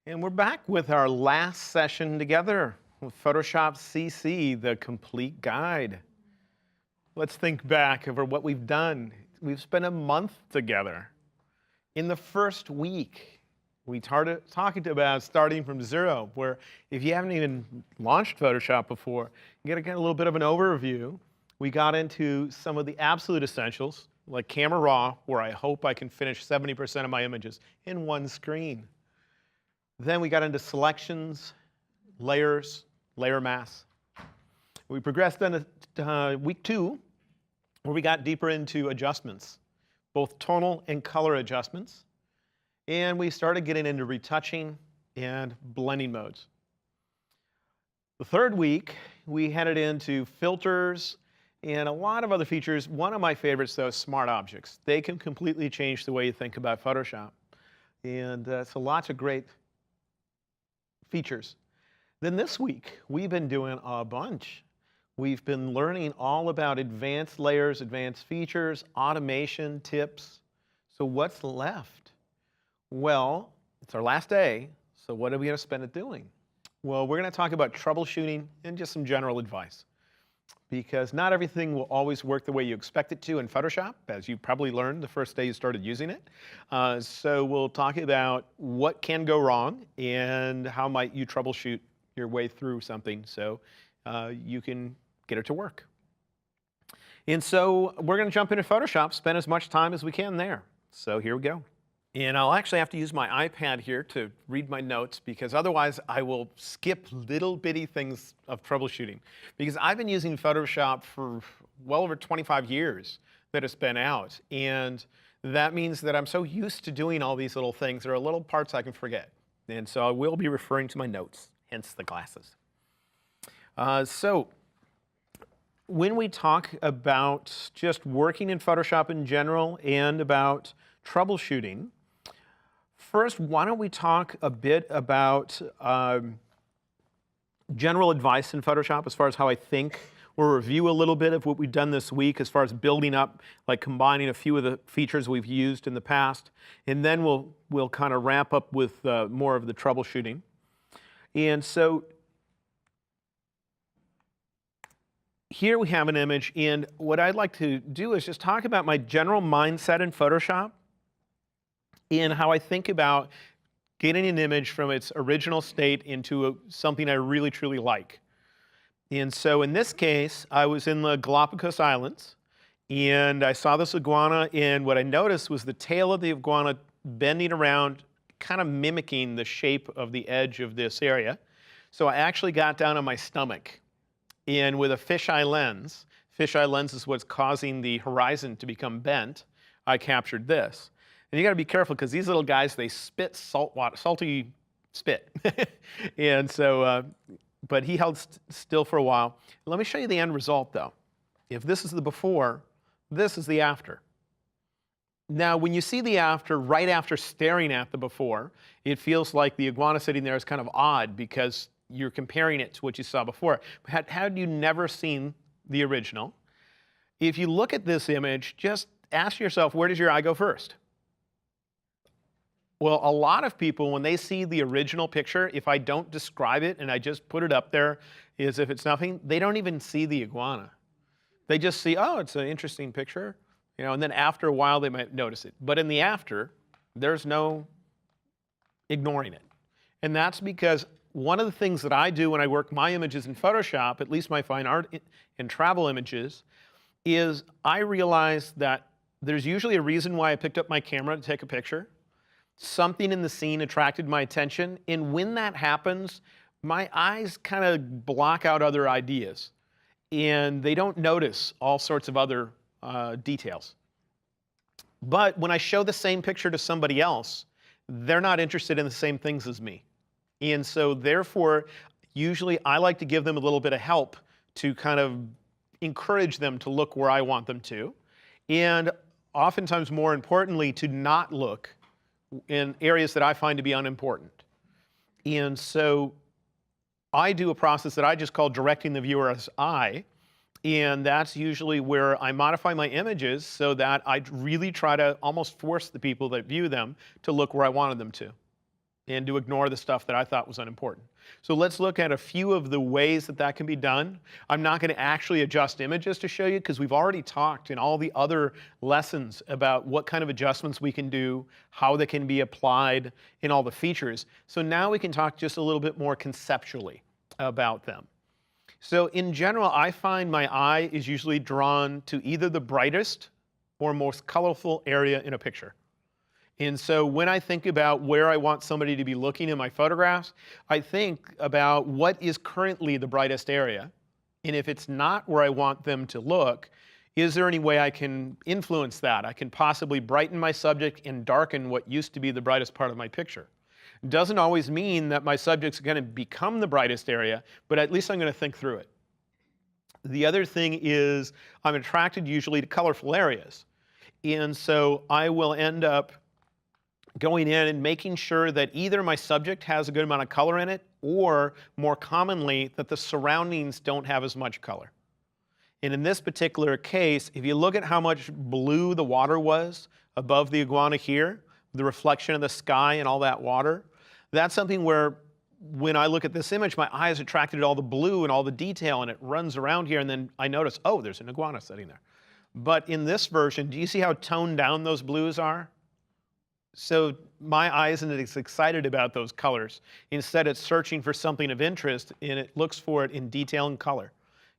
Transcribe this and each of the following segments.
And we're back with our last session together with Photoshop CC, the complete guide. Let's think back over what we've done. We've spent a month together. In the first week, we started talking about starting from zero, where if you haven't even launched Photoshop before, you get a little bit of an overview. We got into some of the absolute essentials, like Camera Raw, where I hope I can finish 70% of my images in one screen. Then we got into selections, layers, layer mask. We progressed into week 2, where we got deeper into adjustments, both tonal and color adjustments. And we started getting into retouching and blending modes. The third week, we headed into filters and a lot of other features. One of my favorites, though, is smart objects. They can completely change the way you think about Photoshop. And so lots of great features. Then this week, we've been doing a bunch. We've been learning all about advanced layers, advanced features, automation tips. So what's left? Well, it's our last day, so what are we going to spend it doing? Well, we're going to talk about troubleshooting and just some general advice. Because not everything will always work the way you expect it to in Photoshop, as you probably learned the first day you started using it. So we'll talk about what can go wrong and how might you troubleshoot your way through something so you can get it to work. And so we're going to jump into Photoshop, spend as much time as we can there. So here we go. And I'll actually have to use my iPad here to read my notes, because otherwise I will skip little bitty things of troubleshooting. Because I've been using Photoshop for well over 25 years that it's been out. And that means that I'm so used to doing all these little things, there are little parts I can forget. And so I will be referring to my notes, hence the glasses. So when we talk about just working in Photoshop in general and about troubleshooting, first, why don't we talk a bit about general advice in Photoshop as far as how I think. We'll review a little bit of what we've done this week as far as building up, like combining a few of the features we've used in the past. And then we'll kind of wrap up with more of the troubleshooting. And so here we have an image. And what I'd like to do is just talk about my general mindset in Photoshop in how I think about getting an image from its original state into something I really, truly like. And so in this case, I was in the Galapagos Islands, and I saw this iguana, and what I noticed was the tail of the iguana bending around, kind of mimicking the shape of the edge of this area. So I actually got down on my stomach, and with a fisheye lens is what's causing the horizon to become bent, I captured this. And you got to be careful, because these little guys, they spit salty spit. And so, but he held still for a while. Let me show you the end result, though. If this is the before, this is the after. Now, when you see the after, right after staring at the before, it feels like the iguana sitting there is kind of odd, because you're comparing it to what you saw before. Had you never seen the original, if you look at this image, just ask yourself, where does your eye go first? Well, a lot of people, when they see the original picture, if I don't describe it and I just put it up there as if it's nothing, they don't even see the iguana. They just see, oh, it's an interesting picture, you know, and then after a while they might notice it. But in the after, there's no ignoring it. And that's because one of the things that I do when I work my images in Photoshop, at least my fine art and travel images, is I realize that there's usually a reason why I picked up my camera to take a picture. Something in the scene attracted my attention, and when that happens, my eyes kind of block out other ideas, and they don't notice all sorts of other details. But when I show the same picture to somebody else, they're not interested in the same things as me. And so therefore, usually I like to give them a little bit of help to kind of encourage them to look where I want them to, and oftentimes, more importantly, to not look in areas that I find to be unimportant. And so I do a process that I just call directing the viewer's eye, and that's usually where I modify my images so that I really try to almost force the people that view them to look where I wanted them to. and to ignore the stuff that I thought was unimportant. So let's look at a few of the ways that that can be done. I'm not going to actually adjust images to show you because we've already talked in all the other lessons about what kind of adjustments we can do, how they can be applied, and all the features. So now we can talk just a little bit more conceptually about them. So in general, I find my eye is usually drawn to either the brightest or most colorful area in a picture. And so when I think about where I want somebody to be looking in my photographs, I think about what is currently the brightest area. And if it's not where I want them to look, is there any way I can influence that? I can possibly brighten my subject and darken what used to be the brightest part of my picture. Doesn't always mean that my subject's going to become the brightest area, but at least I'm going to think through it. The other thing is I'm attracted usually to colorful areas. And so I will end up going in and making sure that either my subject has a good amount of color in it, or more commonly, that the surroundings don't have as much color. And in this particular case, if you look at how much blue the water was above the iguana here, the reflection of the sky and all that water, that's something where when I look at this image, my eye is attracted to all the blue and all the detail, and it runs around here, and then I notice, oh, there's an iguana sitting there. But in this version, do you see how toned down those blues are? So my eye isn't as excited about those colors. Instead, it's searching for something of interest, and it looks for it in detail and color.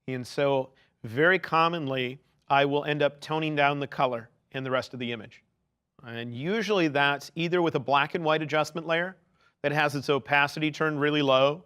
And so very commonly, I will end up toning down the color in the rest of the image. And usually that's either with a black and white adjustment layer that has its opacity turned really low,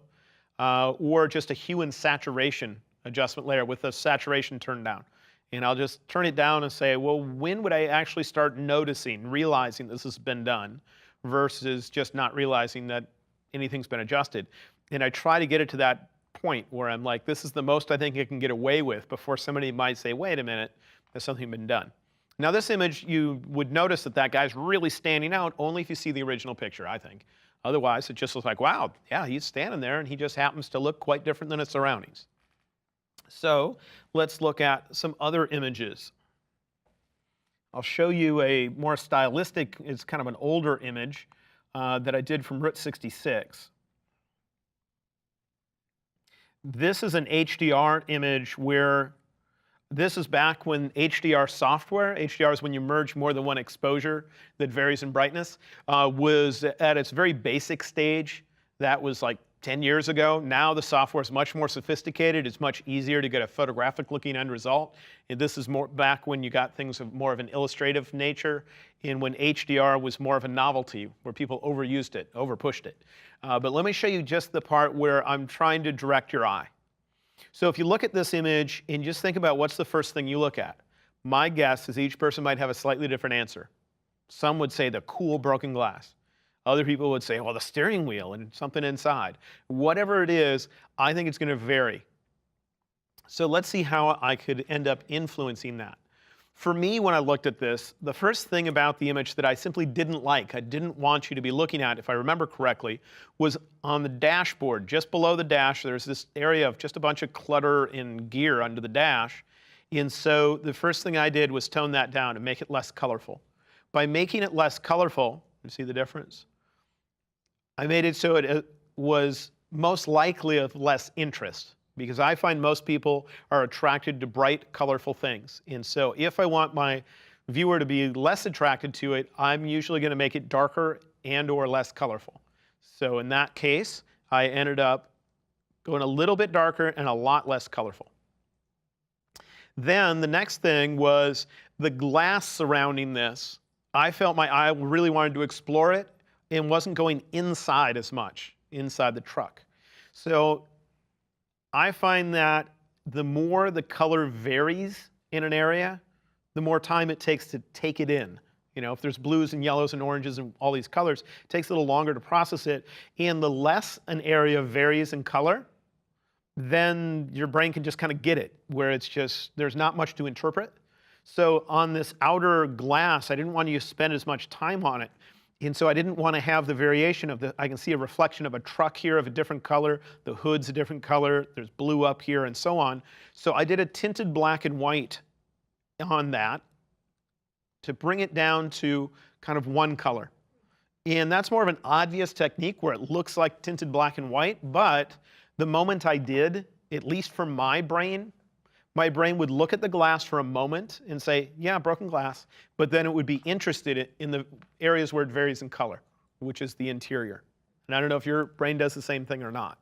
or just a hue and saturation adjustment layer with the saturation turned down. And I'll just turn it down and say, well, when would I actually start noticing, realizing this has been done, versus just not realizing that anything's been adjusted? And I try to get it to that point where I'm like, this is the most I think I can get away with before somebody might say, wait a minute, there's something been done. Now this image, you would notice that that guy's really standing out only if you see the original picture, I think. Otherwise, it just looks like, wow, yeah, he's standing there and he just happens to look quite different than his surroundings. So let's look at some other images. I'll show you a more stylistic, it's kind of an older image that I did from Route 66. This is an HDR image where this is back when HDR software, HDR is when you merge more than one exposure that varies in brightness, was at its very basic stage. That was like 10 years ago. Now the software is much more sophisticated. It's much easier to get a photographic looking end result. And this is more back when you got things of more of an illustrative nature, and when HDR was more of a novelty, where people overused it, overpushed it. But let me show you just the part where I'm trying to direct your eye. So if you look at this image and just think about what's the first thing you look at. My guess is each person might have a slightly different answer. Some would say the cool broken glass. Other people would say, well, the steering wheel and something inside. Whatever it is, I think it's going to vary. So let's see how I could end up influencing that. For me, when I looked at this, the first thing about the image that I simply didn't like, I didn't want you to be looking at, if I remember correctly, was on the dashboard. Just below the dash, there's this area of just a bunch of clutter and gear under the dash. And so the first thing I did was tone that down and make it less colorful. By making it less colorful, you see the difference? I made it so it was most likely of less interest, because I find most people are attracted to bright, colorful things. And so if I want my viewer to be less attracted to it, I'm usually going to make it darker and or less colorful. So in that case, I ended up going a little bit darker and a lot less colorful. Then the next thing was the glass surrounding this. I felt my eye really wanted to explore it and wasn't going inside as much, inside the truck. So I find that the more the color varies in an area, the more time it takes to take it in. You know, if there's blues and yellows and oranges and all these colors, it takes a little longer to process it. And the less an area varies in color, then your brain can just kind of get it, where it's just, there's not much to interpret. So on this outer glass, I didn't want you to spend as much time on it. And so I didn't want to have the variation of I can see a reflection of a truck here of a different color, the hood's a different color, there's blue up here and so on. So I did a tinted black and white on that to bring it down to kind of one color. And that's more of an obvious technique where it looks like tinted black and white, but the moment I did, at least for my brain would look at the glass for a moment and say, yeah, broken glass, but then it would be interested in the areas where it varies in color, which is the interior. And I don't know if your brain does the same thing or not.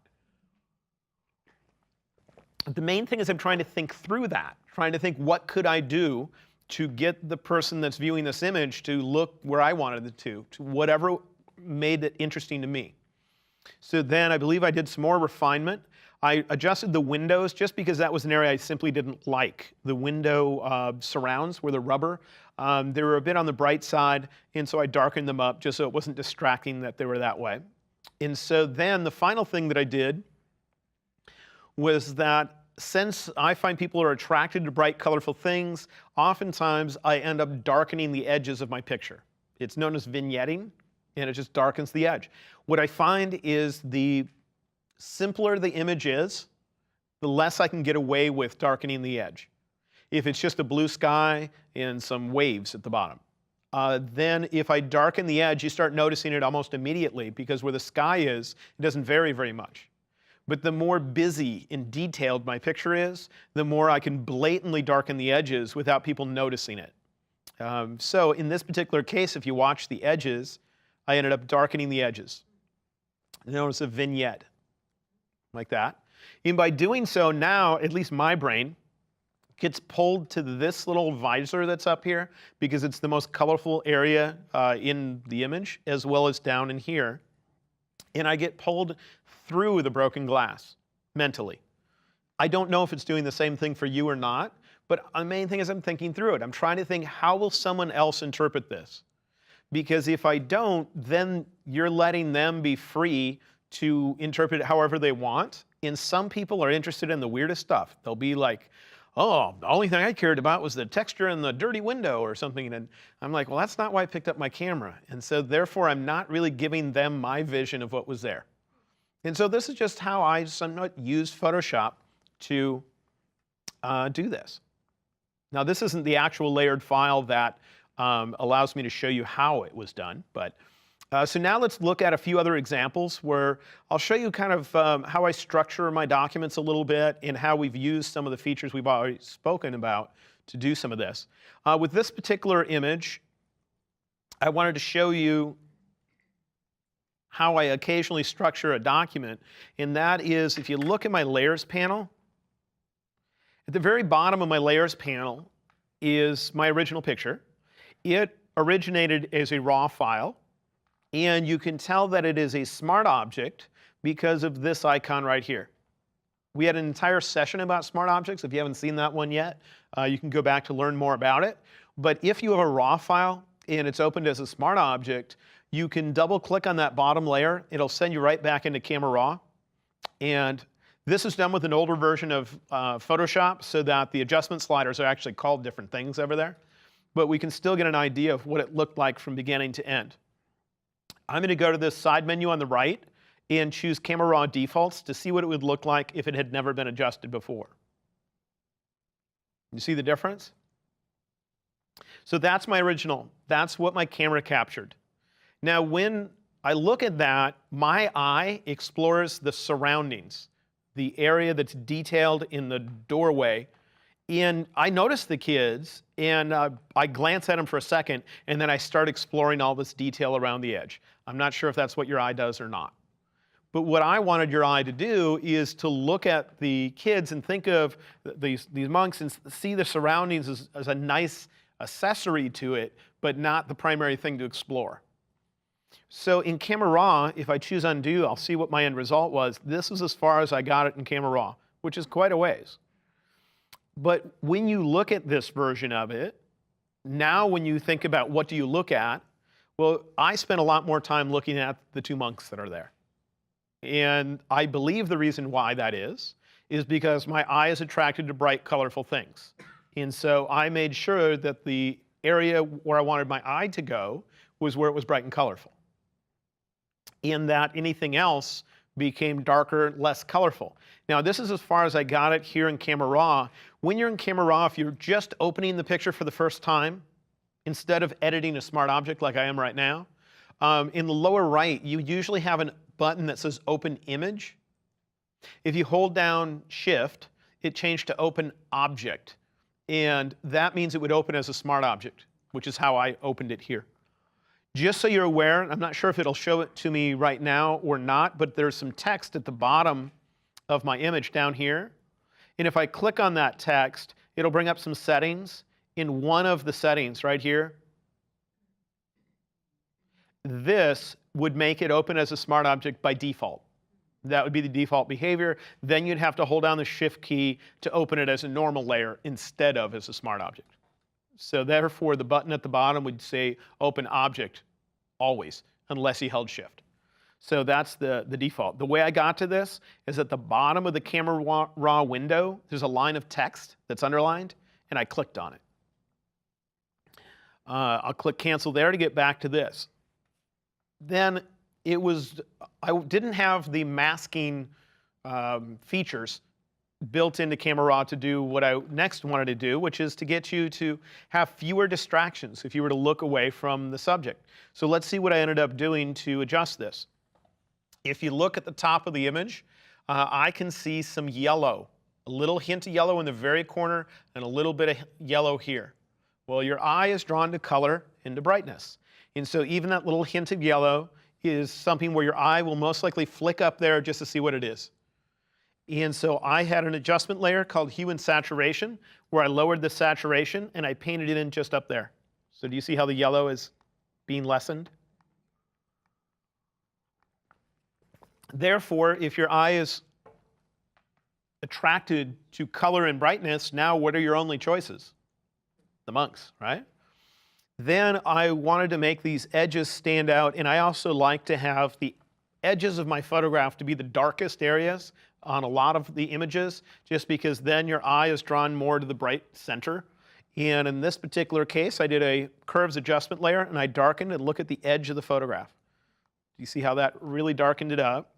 The main thing is I'm trying to think through that, trying to think what could I do to get the person that's viewing this image to look where I wanted it to whatever made it interesting to me. So then I believe I did some more refinement. I adjusted the windows just because that was an area I simply didn't like. The window surrounds were the rubber. They were a bit on the bright side, and so I darkened them up just so it wasn't distracting that they were that way. And so then the final thing that I did was that since I find people are attracted to bright, colorful things, oftentimes I end up darkening the edges of my picture. It's known as vignetting, and it just darkens the edge. What I find is the simpler the image is, the less I can get away with darkening the edge. If it's just a blue sky and some waves at the bottom. Then if I darken the edge, you start noticing it almost immediately because where the sky is, it doesn't vary very much. But the more busy and detailed my picture is, the more I can blatantly darken the edges without people noticing it. So in this particular case, if you watch the edges, I ended up darkening the edges. Notice a vignette, like that. And by doing so, now, at least my brain, gets pulled to this little visor that's up here because it's the most colorful area in the image, as well as down in here. And I get pulled through the broken glass mentally. I don't know if it's doing the same thing for you or not, but the main thing is I'm thinking through it. I'm trying to think, how will someone else interpret this? Because if I don't, then you're letting them be free to interpret it however they want. And some people are interested in the weirdest stuff. They'll be like, oh, the only thing I cared about was the texture in the dirty window or something. And I'm like, well, that's not why I picked up my camera. And so therefore, I'm not really giving them my vision of what was there. And so this is just how I somewhat use Photoshop to do this. Now, this isn't the actual layered file that allows me to show you how it was done. But so now let's look at a few other examples where I'll show you kind of how I structure my documents a little bit and how we've used some of the features we've already spoken about to do some of this. With this particular image, I wanted to show you how I occasionally structure a document, and that is if you look at my layers panel, at the very bottom of my layers panel is my original picture. It originated as a raw file, and you can tell that it is a smart object because of this icon right here. We had an entire session about smart objects. If you haven't seen that one yet, you can go back to learn more about it. But if you have a raw file and it's opened as a smart object, you can double click on that bottom layer. It'll send you right back into Camera Raw. And this is done with an older version of Photoshop so that the adjustment sliders are actually called different things over there. But we can still get an idea of what it looked like from beginning to end. I'm going to go to this side menu on the right and choose Camera Raw defaults to see what it would look like if it had never been adjusted before. You see the difference? So that's my original. That's what my camera captured. Now, when I look at that, my eye explores the surroundings, the area that's detailed in the doorway. And I notice the kids, and I glance at them for a second, and then I start exploring all this detail around the edge. I'm not sure if that's what your eye does or not. But what I wanted your eye to do is to look at the kids and think of these monks and see the surroundings as a nice accessory to it, but not the primary thing to explore. So in Camera Raw, if I choose undo, I'll see what my end result was. This is as far as I got it in Camera Raw, which is quite a ways. But when you look at this version of it, now when you think about what do you look at, well, I spent a lot more time looking at the two monks that are there. And I believe the reason why that is because my eye is attracted to bright, colorful things. And so I made sure that the area where I wanted my eye to go was where it was bright and colorful. In that anything else became darker, less colorful. Now, this is as far as I got it here in Camera Raw. When you're in Camera Raw, if you're just opening the picture for the first time, instead of editing a smart object like I am right now, in the lower right, you usually have a button that says Open Image. If you hold down Shift, it changed to Open Object. And that means it would open as a smart object, which is how I opened it here. Just so you're aware, I'm not sure if it'll show it to me right now or not, but there's some text at the bottom of my image down here. And if I click on that text, it'll bring up some settings. In one of the settings right here, this would make it open as a smart object by default. That would be the default behavior. Then you'd have to hold down the Shift key to open it as a normal layer instead of as a smart object. So therefore, the button at the bottom would say Open Object always, unless you held Shift. So that's the default. The way I got to this is at the bottom of the Camera Raw window, there's a line of text that's underlined, and I clicked on it. I'll click Cancel there to get back to this. Then I didn't have the masking features built into Camera Raw to do what I next wanted to do, which is to get you to have fewer distractions if you were to look away from the subject. So let's see what I ended up doing to adjust this. If you look at the top of the image, I can see some yellow, a little hint of yellow in the very corner and a little bit of yellow here. Well, your eye is drawn to color and to brightness. And so even that little hint of yellow is something where your eye will most likely flick up there just to see what it is. And so I had an adjustment layer called Hue and Saturation, where I lowered the saturation and I painted it in just up there. So do you see how the yellow is being lessened? Therefore, if your eye is attracted to color and brightness, now what are your only choices? The monks, right? Then I wanted to make these edges stand out, and I also like to have the edges of my photograph to be the darkest areas on a lot of the images, just because then your eye is drawn more to the bright center. And in this particular case, I did a curves adjustment layer, and I darkened and look at the edge of the photograph. Do you see how that really darkened it up?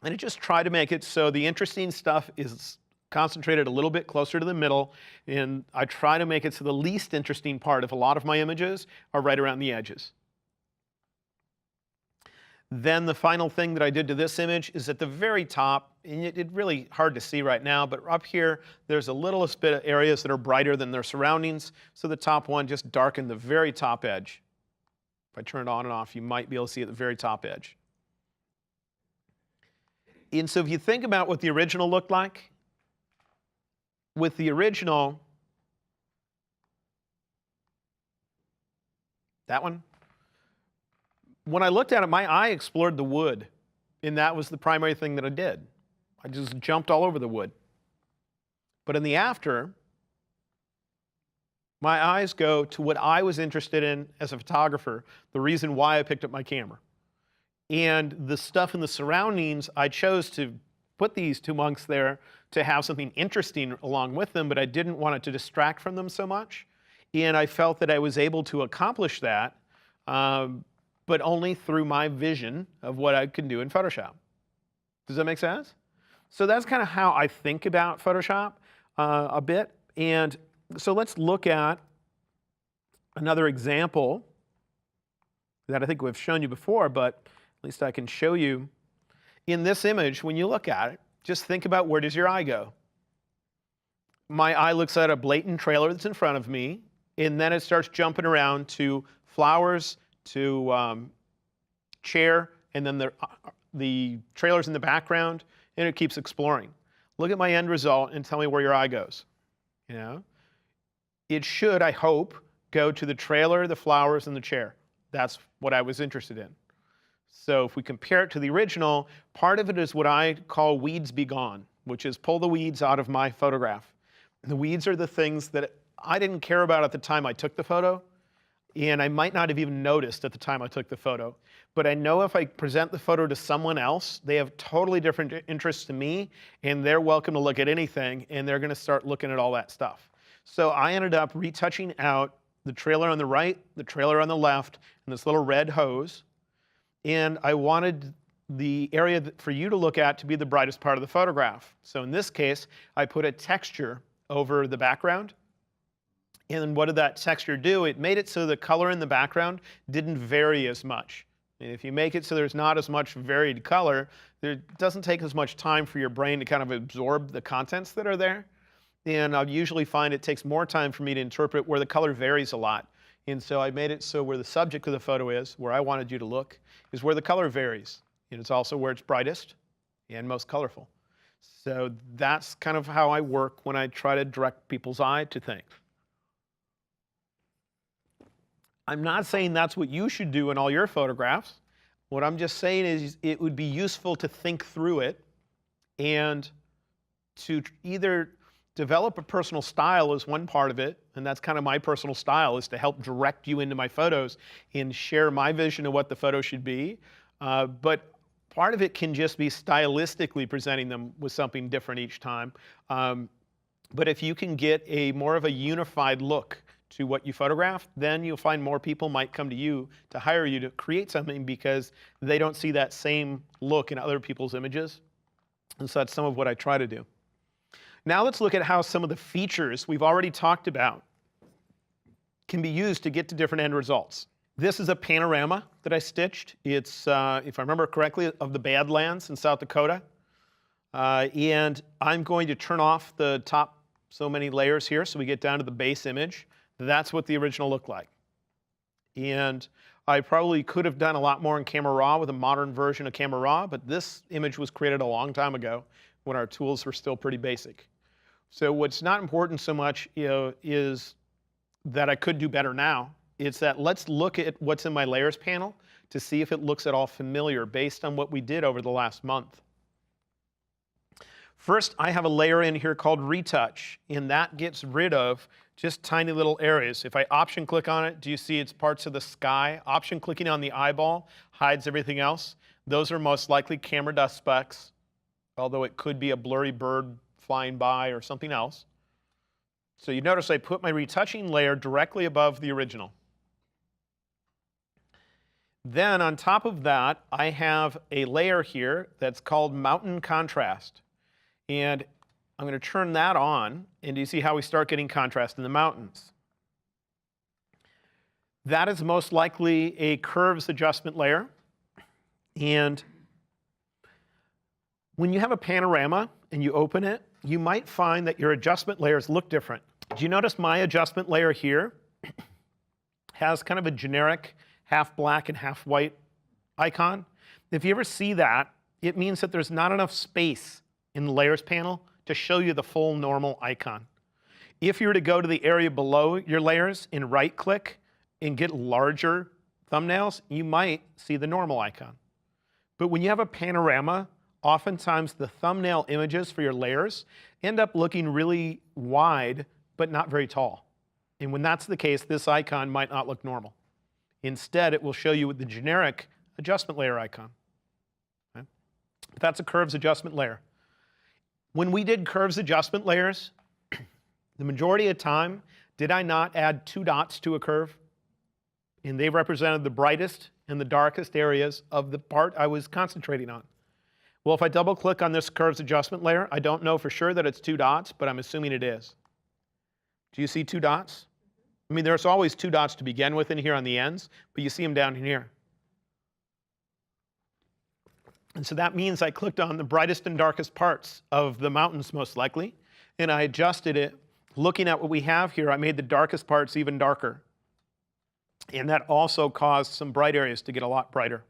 And it just tried to make it so the interesting stuff is concentrated a little bit closer to the middle, and I try to make it so the least interesting part of a lot of my images are right around the edges. Then the final thing that I did to this image is at the very top, and it's really hard to see right now, but up here there's a little bit of areas that are brighter than their surroundings, so the top one just darkened the very top edge. If I turn it on and off, you might be able to see at the very top edge. And so if you think about what the original looked like, with the original, that one, when I looked at it, my eye explored the wood, and that was the primary thing that I did. I just jumped all over the wood. But in the after, my eyes go to what I was interested in as a photographer, the reason why I picked up my camera. And the stuff in the surroundings, I chose to put these two monks there to have something interesting along with them, but I didn't want it to distract from them so much. And I felt that I was able to accomplish that, but only through my vision of what I can do in Photoshop. Does that make sense? So that's kind of how I think about Photoshop a bit. And so let's look at another example that I think we've shown you before, but at least I can show you. In this image, when you look at it, just think about, where does your eye go? My eye looks at a blatant trailer that's in front of me, and then it starts jumping around to flowers, to chair, and then the trailer's in the background, and it keeps exploring. Look at my end result and tell me where your eye goes. You know? It should, I hope, go to the trailer, the flowers, and the chair. That's what I was interested in. So if we compare it to the original, part of it is what I call weeds be gone, which is pull the weeds out of my photograph. And the weeds are the things that I didn't care about at the time I took the photo, and I might not have even noticed at the time I took the photo. But I know if I present the photo to someone else, they have totally different interests to me, and they're welcome to look at anything, and they're going to start looking at all that stuff. So I ended up retouching out the trailer on the right, the trailer on the left, and this little red hose. And I wanted the area for you to look at to be the brightest part of the photograph. So in this case, I put a texture over the background. And what did that texture do? It made it so the color in the background didn't vary as much. And if you make it so there's not as much varied color, it doesn't take as much time for your brain to kind of absorb the contents that are there. And I usually find it takes more time for me to interpret where the color varies a lot. And so I made it so where the subject of the photo is, where I wanted you to look, is where the color varies. And it's also where it's brightest and most colorful. So that's kind of how I work when I try to direct people's eye to things. I'm not saying that's what you should do in all your photographs. What I'm just saying is it would be useful to think through it and to either develop a personal style as one part of it, and that's kind of my personal style, is to help direct you into my photos and share my vision of what the photo should be. But part of it can just be stylistically presenting them with something different each time. But if you can get a more of a unified look to what you photograph, then you'll find more people might come to you to hire you to create something because they don't see that same look in other people's images. And so that's some of what I try to do. Now let's look at how some of the features we've already talked about can be used to get to different end results. This is a panorama that I stitched. It's, if I remember correctly, of the Badlands in South Dakota. And I'm going to turn off the top so many layers here so we get down to the base image. That's what the original looked like. And I probably could have done a lot more in Camera Raw with a modern version of Camera Raw, but this image was created a long time ago when our tools were still pretty basic. So what's not important so much, is that I could do better now. It's that let's look at what's in my layers panel to see if it looks at all familiar based on what we did over the last month. First, I have a layer in here called Retouch, and that gets rid of just tiny little areas. If I option click on it, do you see it's parts of the sky? Option clicking on the eyeball hides everything else. Those are most likely camera dust specks, although it could be a blurry bird flying by or something else. So you notice I put my retouching layer directly above the original. Then on top of that, I have a layer here that's called Mountain Contrast. And I'm going to turn that on, and do you see how we start getting contrast in the mountains? That is most likely a curves adjustment layer. And when you have a panorama and you open it, you might find that your adjustment layers look different. Do you notice my adjustment layer here has kind of a generic half black and half white icon? If you ever see that, it means that there's not enough space in the layers panel to show you the full normal icon. If you were to go to the area below your layers and right click and get larger thumbnails, you might see the normal icon. But when you have a panorama, oftentimes the thumbnail images for your layers end up looking really wide but not very tall. And when that's the case, this icon might not look normal. Instead, it will show you the generic adjustment layer icon. Okay? But that's a curves adjustment layer. When we did curves adjustment layers, the majority of the time, did I not add 2 dots to a curve? And they represented the brightest and the darkest areas of the part I was concentrating on. Well, if I double click on this curves adjustment layer, I don't know for sure that it's 2 dots, but I'm assuming it is. Do you see 2 dots? I mean, there's always 2 dots to begin with in here on the ends, but you see them down here. And so that means I clicked on the brightest and darkest parts of the mountains most likely, and I adjusted it. Looking at what we have here, I made the darkest parts even darker. And that also caused some bright areas to get a lot brighter.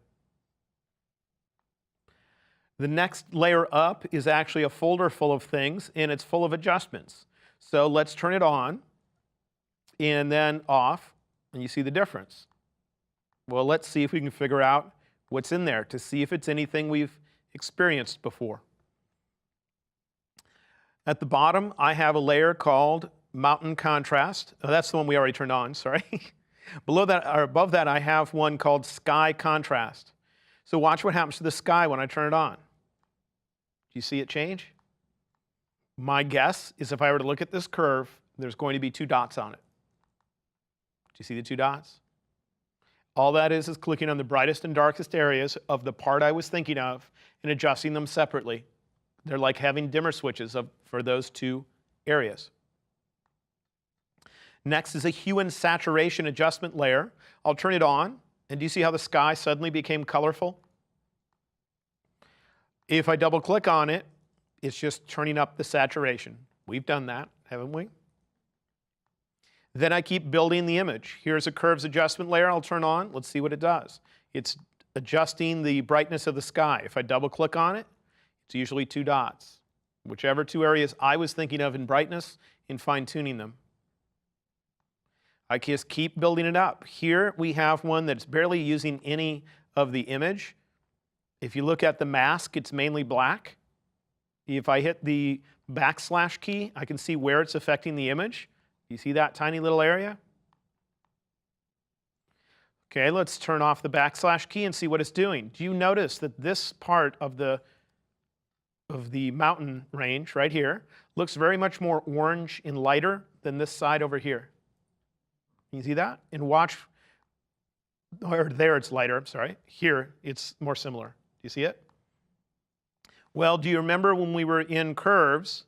The next layer up is actually a folder full of things, and it's full of adjustments. So let's turn it on, and then off, and you see the difference. Well, let's see if we can figure out what's in there to see if it's anything we've experienced before. At the bottom, I have a layer called Mountain Contrast. Oh, that's the one we already turned on, sorry. Below that, or above that, I have one called Sky Contrast. So watch what happens to the sky when I turn it on. Do you see it change? My guess is if I were to look at this curve, there's going to be 2 dots on it. Do you see the 2 dots? All that is clicking on the brightest and darkest areas of the part I was thinking of and adjusting them separately. They're like having dimmer switches for those 2 areas. Next is a hue and saturation adjustment layer. I'll turn it on, and do you see how the sky suddenly became colorful? If I double click on it, it's just turning up the saturation. We've done that, haven't we? Then I keep building the image. Here's a curves adjustment layer I'll turn on. Let's see what it does. It's adjusting the brightness of the sky. If I double click on it, it's usually 2 dots. Whichever 2 areas I was thinking of in brightness, in fine-tuning them. I just keep building it up. Here we have one that's barely using any of the image. If you look at the mask, it's mainly black. If I hit the backslash key, I can see where it's affecting the image. You see that tiny little area? Okay, let's turn off the backslash key and see what it's doing. Do you notice that this part of the mountain range right here looks very much more orange and lighter than this side over here? Can you see that? And watch, or there it's lighter, I'm sorry. Here it's more similar. Do you see it? Well, do you remember when we were in curves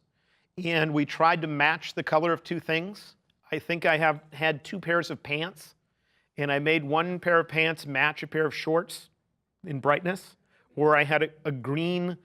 and we tried to match the color of 2 things? I think I have had 2 pairs of pants, and I made one pair of pants match a pair of shorts in brightness, or I had a green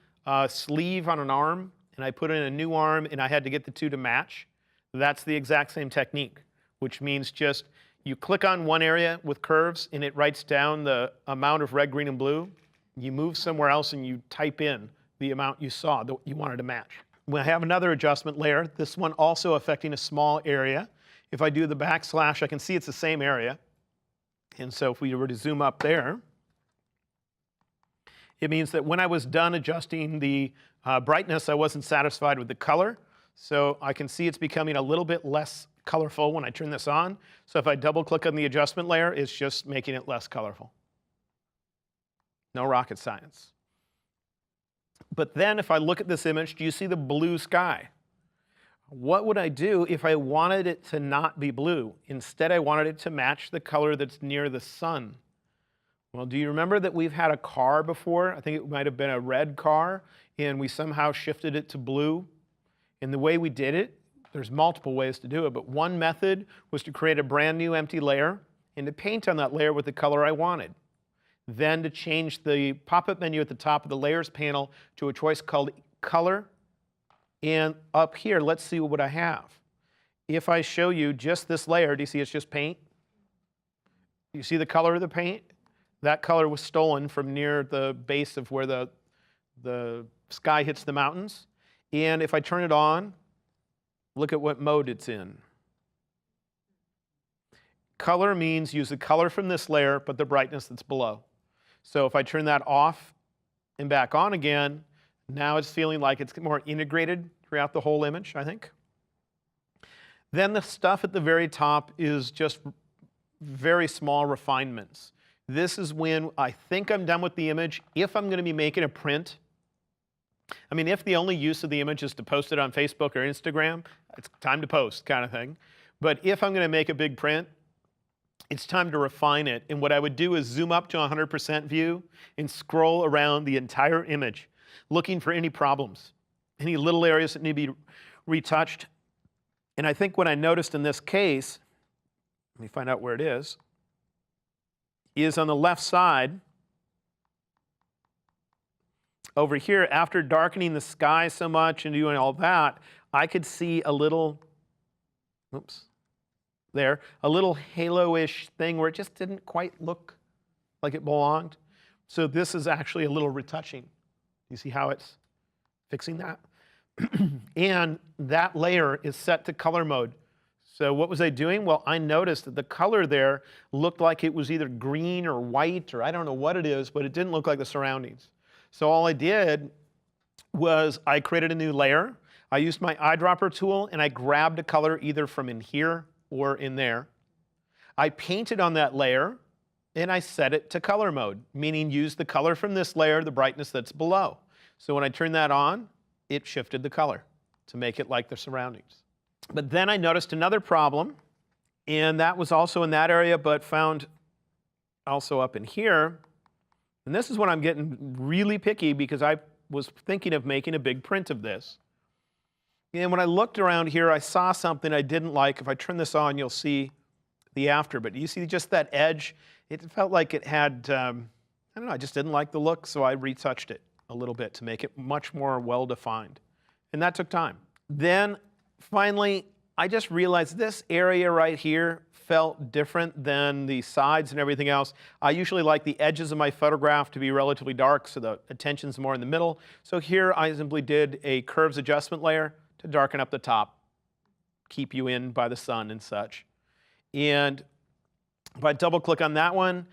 sleeve on an arm, and I put in a new arm, and I had to get the 2 to match. That's the exact same technique, which means just you click on one area with curves, and it writes down the amount of red, green, and blue. You move somewhere else, and you type in the amount you saw that you wanted to match. We have another adjustment layer, this one also affecting a small area. If I do the backslash, I can see it's the same area. And so if we were to zoom up there, it means that when I was done adjusting the brightness, I wasn't satisfied with the color. So I can see it's becoming a little bit less colorful when I turn this on. So if I double click on the adjustment layer, it's just making it less colorful. No rocket science. But then if I look at this image, do you see the blue sky? What would I do if I wanted it to not be blue? Instead, I wanted it to match the color that's near the sun. Well, do you remember that we've had a car before? I think it might have been a red car, and we somehow shifted it to blue. And the way we did it, there's multiple ways to do it, but one method was to create a brand new empty layer and to paint on that layer with the color I wanted. Then to change the pop-up menu at the top of the Layers panel to a choice called Color. And up here, let's see what I have. If I show you just this layer, do you see it's just paint? You see the color of the paint? That color was stolen from near the base of where the sky hits the mountains. And if I turn it on, look at what mode it's in. Color means use the color from this layer, but the brightness that's below. So if I turn that off and back on again, now it's feeling like it's more integrated throughout the whole image, I think. Then the stuff at the very top is just very small refinements. This is when I think I'm done with the image. If I'm going to be making a print, I mean, if the only use of the image is to post it on Facebook or Instagram, it's time to post kind of thing. But if I'm going to make a big print, it's time to refine it. And what I would do is zoom up to 100% view and scroll around the entire image, looking for any problems, any little areas that need to be retouched. And I think what I noticed in this case, let me find out where it is on the left side, over here, after darkening the sky so much and doing all that, I could see a little, oops, there, a little halo-ish thing where it just didn't quite look like it belonged. So this is actually a little retouching. You see how it's fixing that? And that layer is set to color mode. So what was I doing? Well, I noticed that the color there looked like it was either green or white, or I don't know what it is, but it didn't look like the surroundings. So all I did was I created a new layer. I used my eyedropper tool, and I grabbed a color either from in here or in there. I painted on that layer, and I set it to color mode, meaning use the color from this layer, the brightness that's below. So when I turned that on, it shifted the color to make it like the surroundings. But then I noticed another problem, and that was also in that area, but found also up in here. And this is when I'm getting really picky, because I was thinking of making a big print of this. And when I looked around here, I saw something I didn't like. If I turn this on, you'll see the after. But you see just that edge? It felt like it had, I don't know, I just didn't like the look, so I retouched it a little bit to make it much more well-defined. And that took time. Then, finally, I just realized this area right here felt different than the sides and everything else. I usually like the edges of my photograph to be relatively dark, so the attention's more in the middle. So here I simply did a curves adjustment layer to darken up the top, keep you in by the sun and such. And if I double click on that one,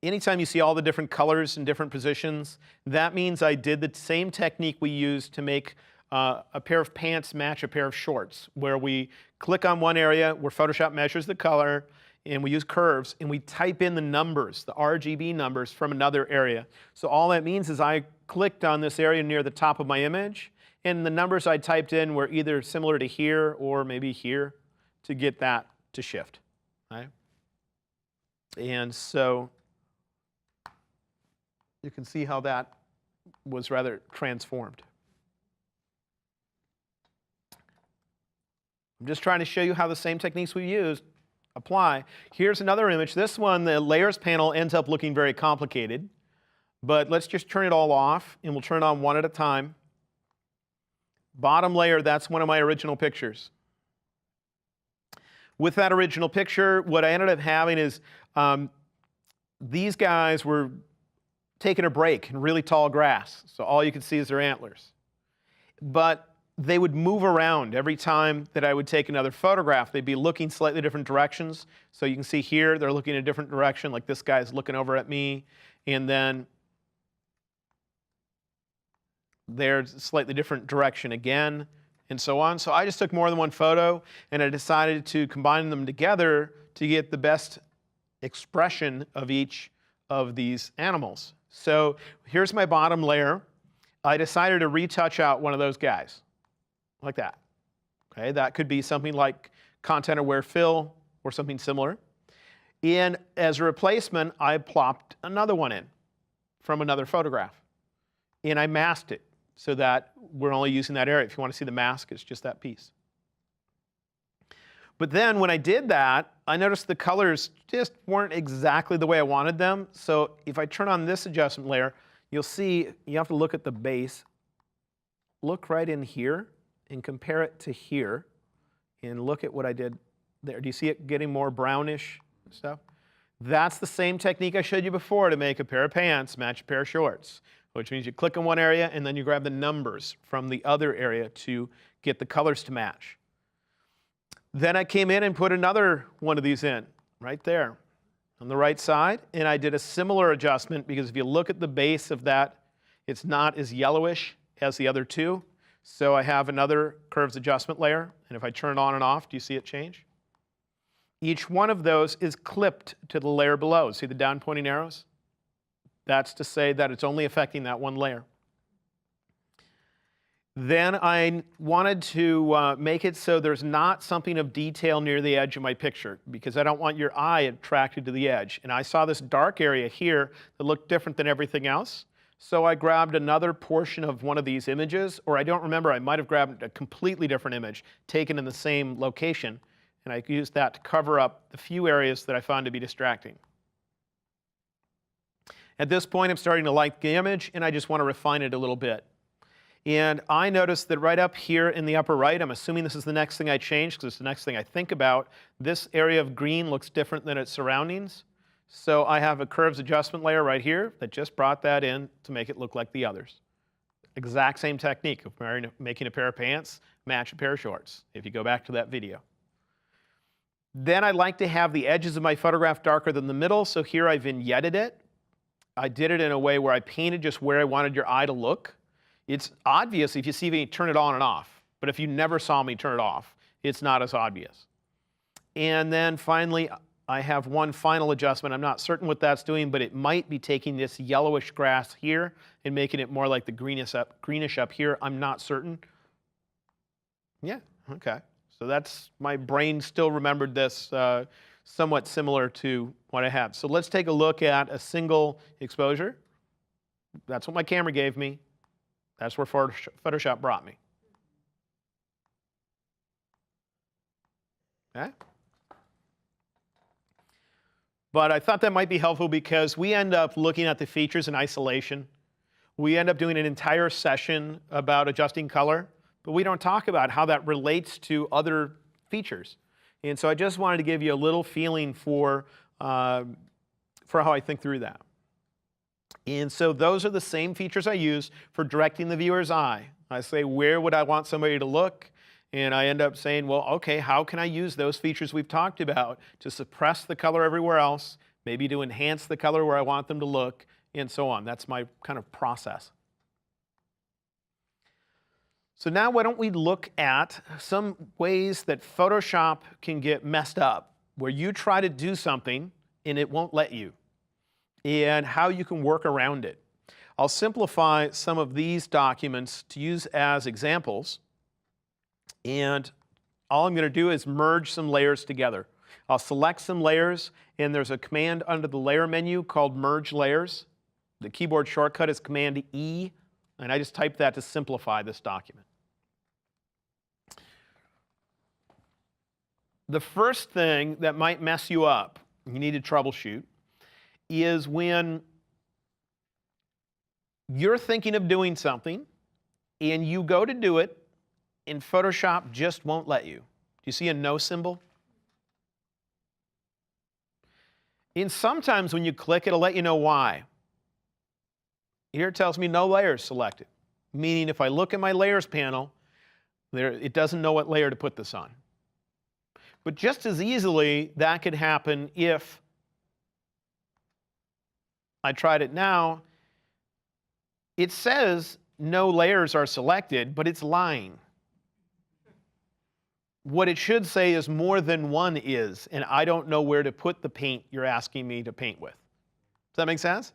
anytime you see all the different colors in different positions, that means I did the same technique we used to make a pair of pants match a pair of shorts, where we click on one area where Photoshop measures the color, and we use curves, and we type in the numbers, the RGB numbers from another area. So all that means is I clicked on this area near the top of my image, and the numbers I typed in were either similar to here or maybe here to get that to shift. Right? And so you can see how that was rather transformed. I'm just trying to show you how the same techniques we used apply. Here's another image. This one, the layers panel ends up looking very complicated. But let's just turn it all off, and we'll turn it on one at a time. Bottom layer, that's one of my original pictures. With that original picture, what I ended up having is these guys were taking a break in really tall grass. So all you can see is their antlers. But they would move around every time that I would take another photograph. They'd be looking slightly different directions. So you can see here, they're looking in a different direction, like this guy's looking over at me. And then there's a slightly different direction again, and so on. So I just took more than one photo, and I decided to combine them together to get the best expression of each of these animals. So here's my bottom layer. I decided to retouch out one of those guys, like that. Okay, that could be something like content aware fill or something similar. And as a replacement, I plopped another one in from another photograph. And I masked it so that we're only using that area. If you want to see the mask, it's just that piece. But then when I did that, I noticed the colors just weren't exactly the way I wanted them. So if I turn on this adjustment layer, you'll see you have to look at the base. Look right in here and compare it to here. And look at what I did there. Do you see it getting more brownish and stuff? That's the same technique I showed you before to make a pair of pants match a pair of shorts, which means you click on one area and then you grab the numbers from the other area to get the colors to match. Then I came in and put another one of these in, right there on the right side, and I did a similar adjustment because if you look at the base of that, it's not as yellowish as the other two. So I have another curves adjustment layer, and if I turn it on and off, do you see it change? Each one of those is clipped to the layer below. See the down pointing arrows? That's to say that it's only affecting that one layer. Then I wanted to make it so there's not something of detail near the edge of my picture because I don't want your eye attracted to the edge. And I saw this dark area here that looked different than everything else. So I grabbed another portion of one of these images, or I don't remember, I might have grabbed a completely different image taken in the same location, and I used that to cover up the few areas that I found to be distracting. At this point, I'm starting to like the image, and I just want to refine it a little bit. And I noticed that right up here in the upper right, I'm assuming this is the next thing I change because it's the next thing I think about, this area of green looks different than its surroundings. So I have a curves adjustment layer right here that just brought that in to make it look like the others. Exact same technique of making a pair of pants match a pair of shorts, if you go back to that video. Then I like to have the edges of my photograph darker than the middle, so here I vignetted it. I did it in a way where I painted just where I wanted your eye to look. It's obvious if you see me turn it on and off, but if you never saw me turn it off, it's not as obvious. And then finally, I have one final adjustment. I'm not certain what that's doing, but it might be taking this yellowish grass here and making it more like the greenish up here. I'm not certain. Yeah, okay. So that's, my brain still remembered this somewhat similar to what I have. So let's take a look at a single exposure. That's what my camera gave me. That's where Photoshop brought me. Okay? But I thought that might be helpful because we end up looking at the features in isolation. We end up doing an entire session about adjusting color, but we don't talk about how that relates to other features. And so I just wanted to give you a little feeling for how I think through that. And so those are the same features I use for directing the viewer's eye. I say, where would I want somebody to look? And I end up saying, well, okay, how can I use those features we've talked about to suppress the color everywhere else, maybe to enhance the color where I want them to look, and so on. That's my kind of process. So now why don't we look at some ways that Photoshop can get messed up, where you try to do something and it won't let you, and how you can work around it. I'll simplify some of these documents to use as examples. And all I'm going to do is merge some layers together. I'll select some layers, and there's a command under the layer menu called Merge Layers. The keyboard shortcut is Command E, and I just typed that to simplify this document. The first thing that might mess you up, you need to troubleshoot, is when you're thinking of doing something, and you go to do it, and Photoshop just won't let you. Do you see a no symbol? And sometimes when you click, it'll let you know why. Here it tells me no layers selected, meaning if I look at my layers panel, it doesn't know what layer to put this on. But just as easily, that could happen if I tried it now. It says no layers are selected, but it's lying. What it should say is more than one is, and I don't know where to put the paint you're asking me to paint with. Does that make sense?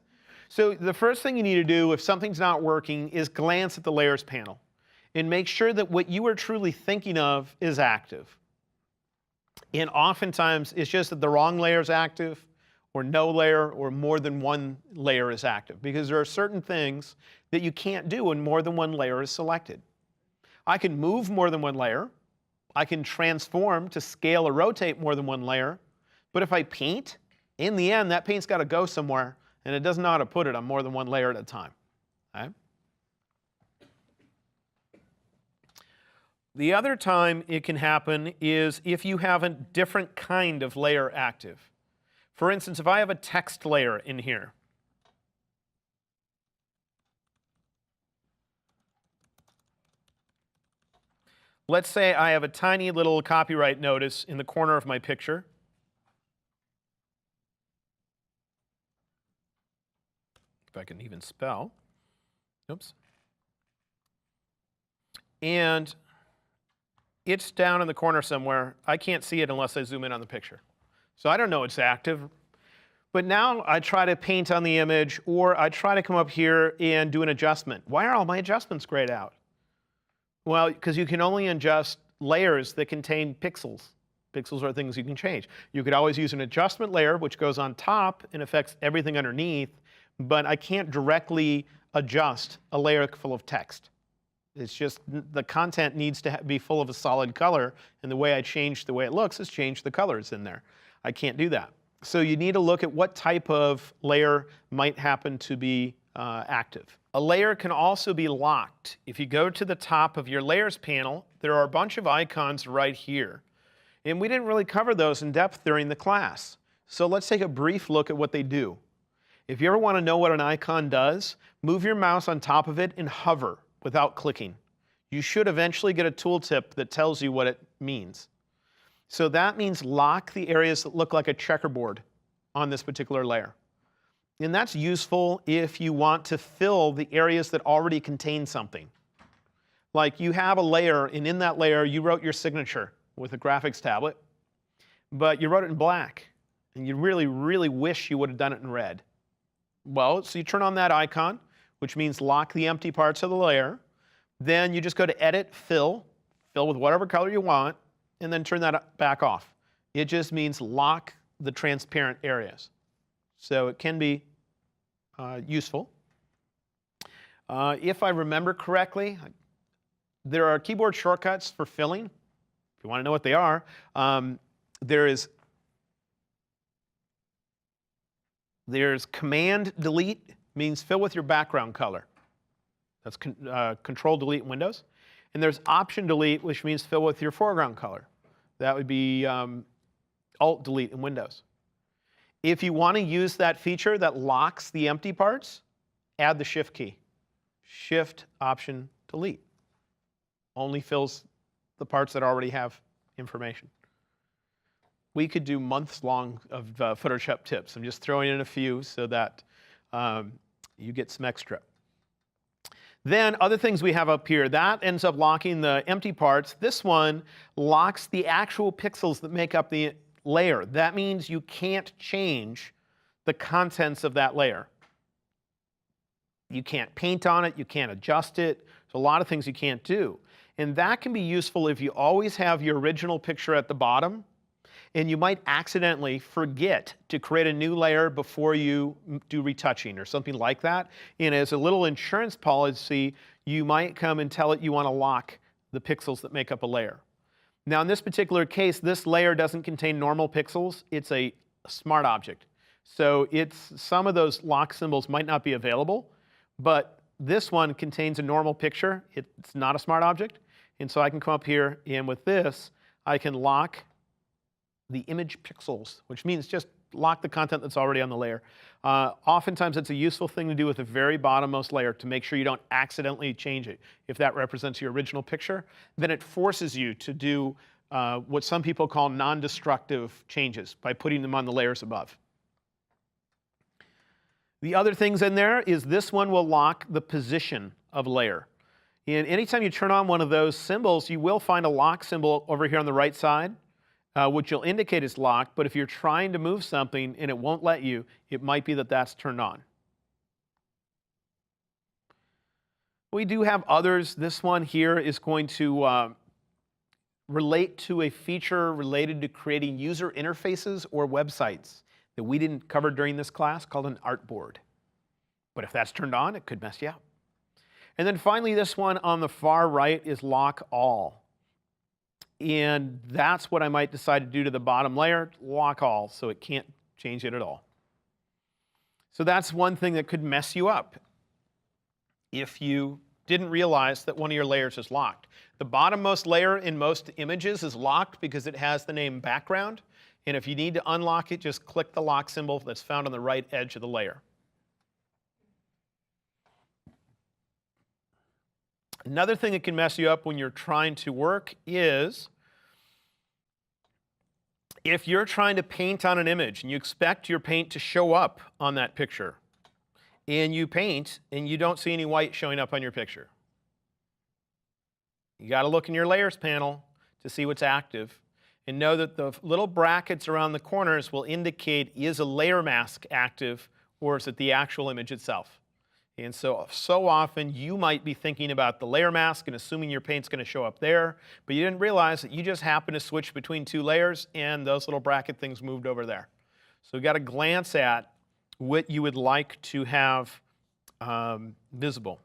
So the first thing you need to do if something's not working is glance at the layers panel and make sure that what you are truly thinking of is active. And oftentimes it's just that the wrong layer is active, or no layer, or more than one layer is active, because there are certain things that you can't do when more than one layer is selected. I can move more than one layer. I can transform to scale or rotate more than one layer, but if I paint, in the end, that paint's got to go somewhere, and it doesn't know how to put it on more than one layer at a time. Okay? The other time it can happen is if you have a different kind of layer active. For instance, if I have a text layer in here, let's say I have a tiny little copyright notice in the corner of my picture. If I can even spell. Oops. And it's down in the corner somewhere. I can't see it unless I zoom in on the picture. So I don't know it's active. But now I try to paint on the image, or I try to come up here and do an adjustment. Why are all my adjustments grayed out? Well, because you can only adjust layers that contain pixels. Pixels are things you can change. You could always use an adjustment layer, which goes on top and affects everything underneath, but I can't directly adjust a layer full of text. It's just the content needs to be full of a solid color, and the way I change the way it looks is change the colors in there. I can't do that. So you need to look at what type of layer might happen to be active. A layer can also be locked. If you go to the top of your layers panel, there are a bunch of icons right here. And we didn't really cover those in depth during the class. So let's take a brief look at what they do. If you ever want to know what an icon does, move your mouse on top of it and hover without clicking. You should eventually get a tooltip that tells you what it means. So that means lock the areas that look like a checkerboard on this particular layer. And that's useful if you want to fill the areas that already contain something. Like you have a layer, and in that layer you wrote your signature with a graphics tablet, but you wrote it in black, and you really, really wish you would have done it in red. Well, so you turn on that icon, which means lock the empty parts of the layer. Then you just go to Edit, Fill with whatever color you want, and then turn that back off. It just means lock the transparent areas. So it can be useful. If I remember correctly, there are keyboard shortcuts for filling. If you want to know what they are, there's Command Delete, means fill with your background color. That's Control Delete in Windows. And there's Option Delete, which means fill with your foreground color. That would be Alt Delete in Windows. If you want to use that feature that locks the empty parts, add the Shift key. Shift, Option, Delete. Only fills the parts that already have information. We could do months long of Photoshop tips. I'm just throwing in a few so that you get some extra. Then other things we have up here, that ends up locking the empty parts. This one locks the actual pixels that make up the layer. That means you can't change the contents of that layer. You can't paint on it, you can't adjust it. There's a lot of things you can't do. And that can be useful if you always have your original picture at the bottom, and you might accidentally forget to create a new layer before you do retouching or something like that. And as a little insurance policy, you might come and tell it you want to lock the pixels that make up a layer. Now in this particular case, this layer doesn't contain normal pixels. It's a smart object. So some of those lock symbols might not be available, but this one contains a normal picture. It's not a smart object. And so I can come up here, and with this, I can lock the image pixels, which means just lock the content that's already on the layer. Oftentimes it's a useful thing to do with the very bottommost layer to make sure you don't accidentally change it. If that represents your original picture, then it forces you to do what some people call non-destructive changes by putting them on the layers above. The other things in there is this one will lock the position of a layer. And anytime you turn on one of those symbols, you will find a lock symbol over here on the right side, which will indicate it's locked. But if you're trying to move something and it won't let you, it might be that that's turned on. We do have others. This one here is going to relate to a feature related to creating user interfaces or websites that we didn't cover during this class called an artboard. But if that's turned on, it could mess you up. And then finally, this one on the far right is lock all. And that's what I might decide to do to the bottom layer, lock all, so it can't change it at all. So that's one thing that could mess you up if you didn't realize that one of your layers is locked. The bottommost layer in most images is locked because it has the name background. And if you need to unlock it, just click the lock symbol that's found on the right edge of the layer. Another thing that can mess you up when you're trying to work is if you're trying to paint on an image and you expect your paint to show up on that picture, and you paint and you don't see any white showing up on your picture. You got to look in your layers panel to see what's active and know that the little brackets around the corners will indicate is a layer mask active or is it the actual image itself. And so often you might be thinking about the layer mask and assuming your paint's going to show up there, but you didn't realize that you just happened to switch between two layers and those little bracket things moved over there. So you've got to glance at what you would like to have visible.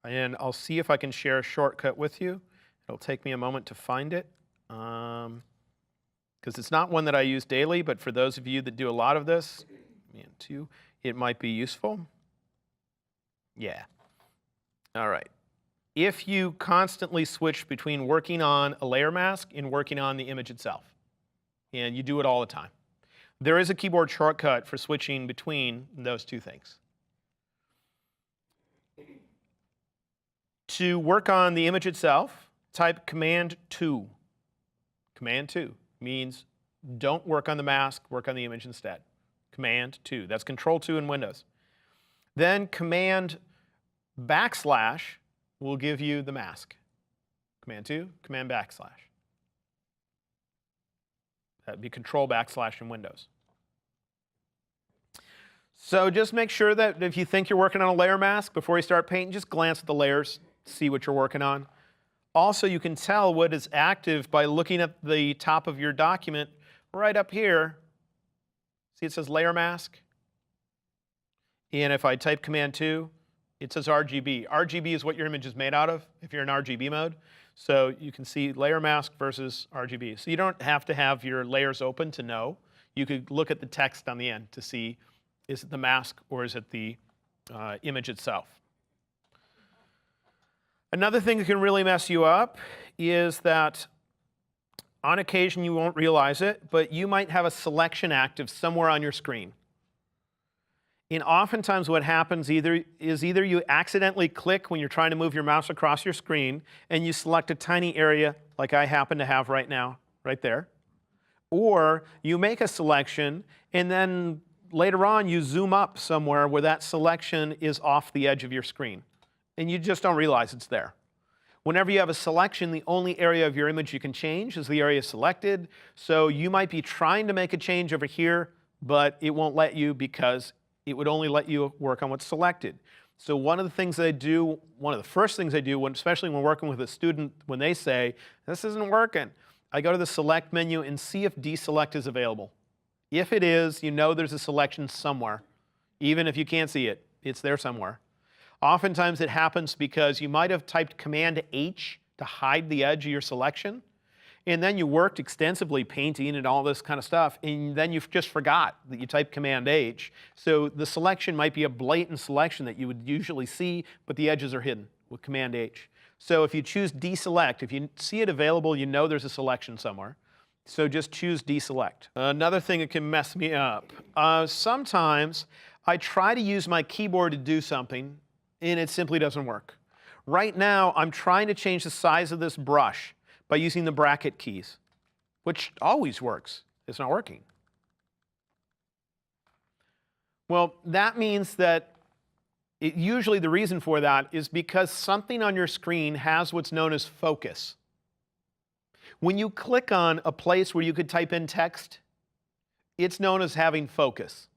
And I'll see if I can share a shortcut with you. It'll take me a moment to find it. Because it's not one that I use daily, but for those of you that do a lot of this, it might be useful. Yeah. All right. If you constantly switch between working on a layer mask and working on the image itself, and you do it all the time, there is a keyboard shortcut for switching between those two things. To work on the image itself, type Command 2. Command 2. Means don't work on the mask, work on the image instead. Command 2. That's Control 2 in Windows. Then Command / will give you the mask. Command 2, Command /. That'd be Control / in Windows. So just make sure that if you think you're working on a layer mask, before you start painting, just glance at the layers, see what you're working on. Also, you can tell what is active by looking at the top of your document right up here. See, it says layer mask. And if I type Command 2, It says RGB. RGB is what your image is made out of if you're in RGB mode. So you can see layer mask versus RGB. So you don't have to have your layers open to know. You could look at the text on the end to see, is it the mask or is it the image itself? Another thing that can really mess you up is that on occasion you won't realize it, but you might have a selection active somewhere on your screen. And oftentimes what happens is either you accidentally click when you're trying to move your mouse across your screen and you select a tiny area like I happen to have right now, right there. Or you make a selection and then later on you zoom up somewhere where that selection is off the edge of your screen. And you just don't realize it's there. Whenever you have a selection, the only area of your image you can change is the area selected. So you might be trying to make a change over here, but it won't let you because it would only let you work on what's selected. So one of the things I do, one of the first things I do, especially when working with a student, when they say, this isn't working, I go to the select menu and see if deselect is available. If it is, you know there's a selection somewhere. Even if you can't see it, it's there somewhere. Oftentimes it happens because you might have typed Command H to hide the edge of your selection, and then you worked extensively painting and all this kind of stuff, and then you just forgot that you typed Command H. So the selection might be a blatant selection that you would usually see, but the edges are hidden with Command H. So if you choose deselect, if you see it available, you know there's a selection somewhere. So just choose deselect. Another thing that can mess me up. Sometimes I try to use my keyboard to do something, and it simply doesn't work. Right now, I'm trying to change the size of this brush by using the bracket keys, which always works. It's not working. Well, that means that usually the reason for that is because something on your screen has what's known as focus. When you click on a place where you could type in text, it's known as having focus.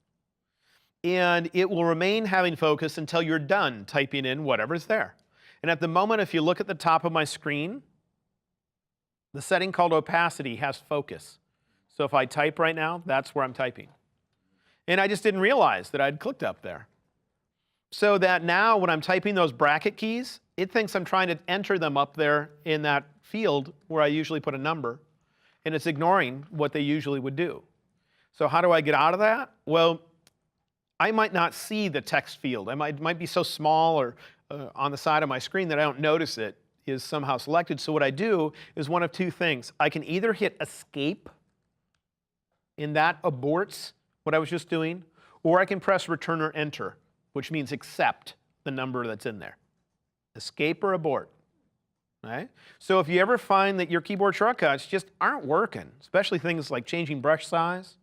And it will remain having focus until you're done typing in whatever's there. And at the moment, if you look at the top of my screen, the setting called opacity has focus. So if I type right now, that's where I'm typing. And I just didn't realize that I'd clicked up there. So that now when I'm typing those bracket keys, it thinks I'm trying to enter them up there in that field where I usually put a number, and it's ignoring what they usually would do. So how do I get out of that? Well, I might not see the text field. It might be so small or on the side of my screen that I don't notice it is somehow selected. So what I do is one of two things. I can either hit escape, and that aborts what I was just doing, or I can press return or enter, which means accept the number that's in there. Escape or abort. Right? So if you ever find that your keyboard shortcuts just aren't working, especially things like changing brush size,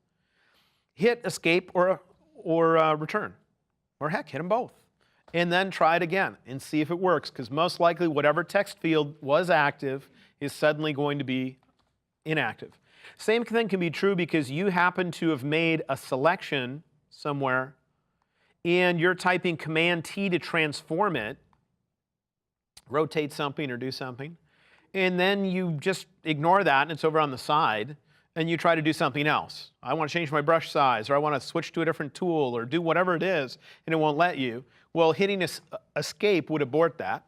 hit escape or return. Or heck, hit them both. And then try it again and see if it works, because most likely whatever text field was active is suddenly going to be inactive. Same thing can be true because you happen to have made a selection somewhere and you're typing Command T to transform it, rotate something or do something, and then you just ignore that and it's over on the side, and you try to do something else. I want to change my brush size, or I want to switch to a different tool, or do whatever it is, and it won't let you. Well, hitting escape would abort that,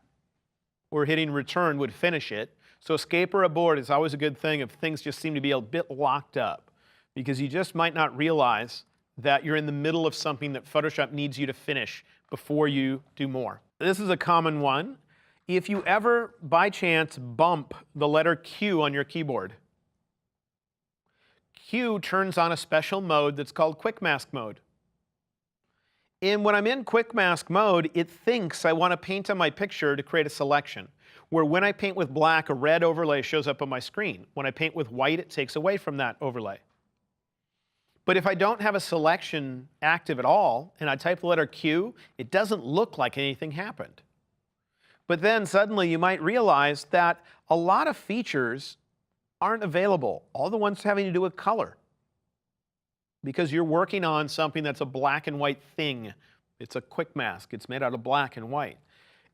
or hitting return would finish it. So escape or abort is always a good thing if things just seem to be a bit locked up, because you just might not realize that you're in the middle of something that Photoshop needs you to finish before you do more. This is a common one. If you ever, by chance, bump the letter Q on your keyboard, Q turns on a special mode that's called Quick Mask mode. And when I'm in Quick Mask mode, it thinks I want to paint on my picture to create a selection, where when I paint with black, a red overlay shows up on my screen. When I paint with white, it takes away from that overlay. But if I don't have a selection active at all, and I type the letter Q, it doesn't look like anything happened. But then suddenly you might realize that a lot of features aren't available, all the ones having to do with color, because you're working on something that's a black and white thing. It's a quick mask. It's made out of black and white.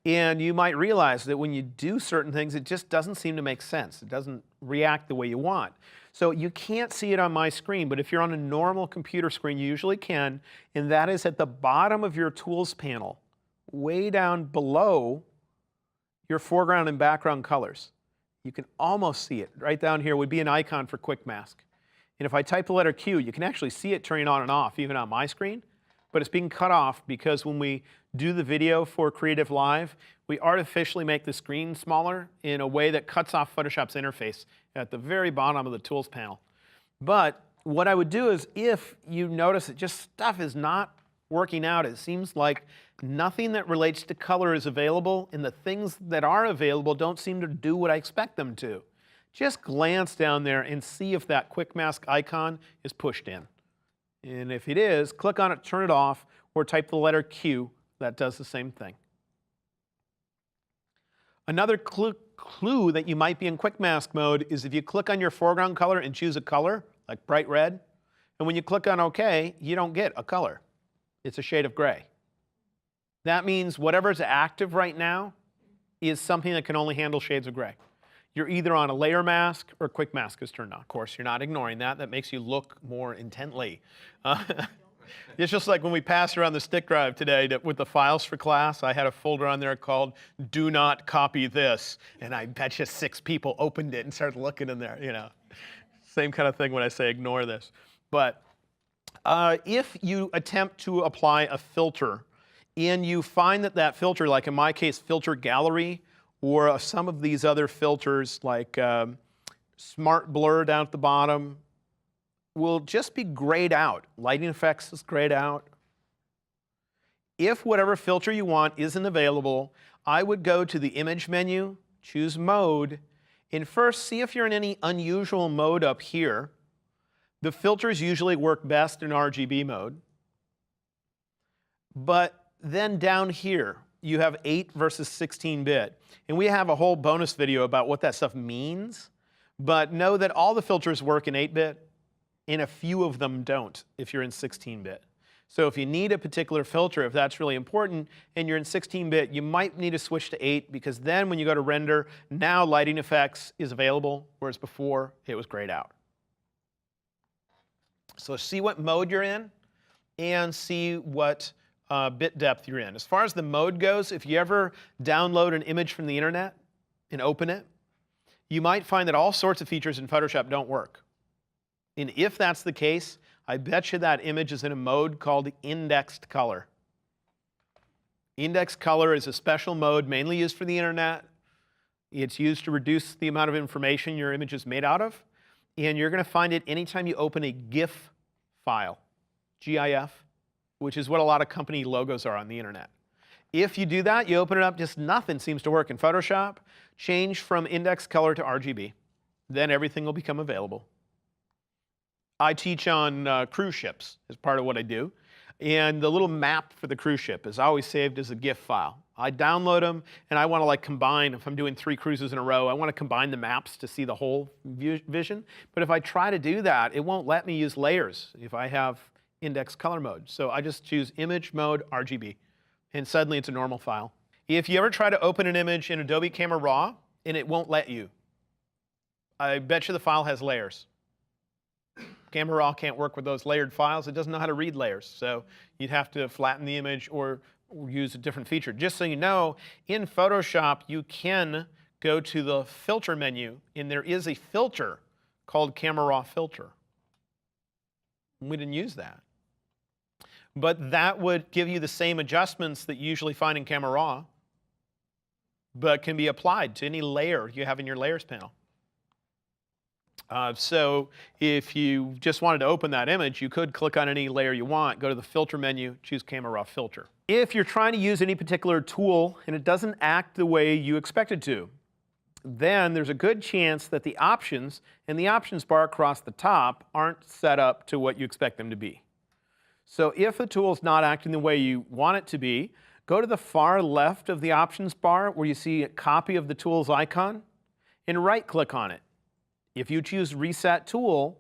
And you might realize that when you do certain things, it just doesn't seem to make sense. It doesn't react the way you want. So you can't see it on my screen, but if you're on a normal computer screen, you usually can, and that is at the bottom of your tools panel, way down below your foreground and background colors. You can almost see it. Right down here would be an icon for Quick Mask. And if I type the letter Q, you can actually see it turning on and off, even on my screen. But it's being cut off because when we do the video for Creative Live, we artificially make the screen smaller in a way that cuts off Photoshop's interface at the very bottom of the Tools panel. But what I would do is, if you notice that just stuff is not working out, it seems like nothing that relates to color is available, and the things that are available don't seem to do what I expect them to. Just glance down there and see if that Quick Mask icon is pushed in. And if it is, click on it, turn it off, or type the letter Q. That does the same thing. Another clue that you might be in Quick Mask mode is if you click on your foreground color and choose a color, like bright red, and when you click on OK, you don't get a color. It's a shade of gray. That means whatever's active right now is something that can only handle shades of gray. You're either on a layer mask or Quick Mask is turned on. Of course, you're not ignoring that. That makes you look more intently. It's just like when we passed around the stick drive today with the files for class, I had a folder on there called "Do Not Copy This," and I bet you 6 people opened it and started looking in there, you know. Same kind of thing when I say ignore this. But if you attempt to apply a filter and you find that that filter, like in my case, Filter Gallery, or some of these other filters like Smart Blur down at the bottom, will just be grayed out. Lighting effects is grayed out. If whatever filter you want isn't available, I would go to the Image menu, choose Mode, and first see if you're in any unusual mode up here. The filters usually work best in RGB mode. But then down here, you have 8 versus 16-bit. And we have a whole bonus video about what that stuff means. But know that all the filters work in 8-bit, and a few of them don't if you're in 16-bit. So if you need a particular filter, if that's really important, and you're in 16-bit, you might need to switch to 8, because then when you go to render, now lighting effects is available, whereas before it was grayed out. So see what mode you're in, and see what bit depth you're in. As far as the mode goes, if you ever download an image from the internet and open it, you might find that all sorts of features in Photoshop don't work. And if that's the case, I bet you that image is in a mode called indexed color. Indexed color is a special mode mainly used for the internet. It's used to reduce the amount of information your image is made out of. And you're going to find it anytime you open a GIF file, GIF, which is what a lot of company logos are on the internet. If you do that, you open it up, just nothing seems to work in Photoshop. Change from indexed color to RGB. Then everything will become available. I teach on cruise ships as part of what I do. And the little map for the cruise ship is always saved as a GIF file. I download them, and I want to combine, if I'm doing 3 cruises in a row, I want to combine the maps to see the whole vision. But if I try to do that, it won't let me use layers if I have index color mode. So I just choose Image Mode RGB, and suddenly it's a normal file. If you ever try to open an image in Adobe Camera Raw, and it won't let you, I bet you the file has layers. Camera Raw can't work with those layered files. It doesn't know how to read layers. So you'd have to flatten the image or use a different feature. Just so you know, in Photoshop, you can go to the Filter menu, and there is a filter called Camera Raw Filter. We didn't use that. But that would give you the same adjustments that you usually find in Camera Raw, but can be applied to any layer you have in your Layers panel. So if you just wanted to open that image, you could click on any layer you want, go to the Filter menu, choose Camera Raw Filter. If you're trying to use any particular tool and it doesn't act the way you expect it to, then there's a good chance that the options and the options bar across the top aren't set up to what you expect them to be. So if the tool is not acting the way you want it to be, go to the far left of the options bar where you see a copy of the tool's icon and right-click on it. If you choose Reset Tool,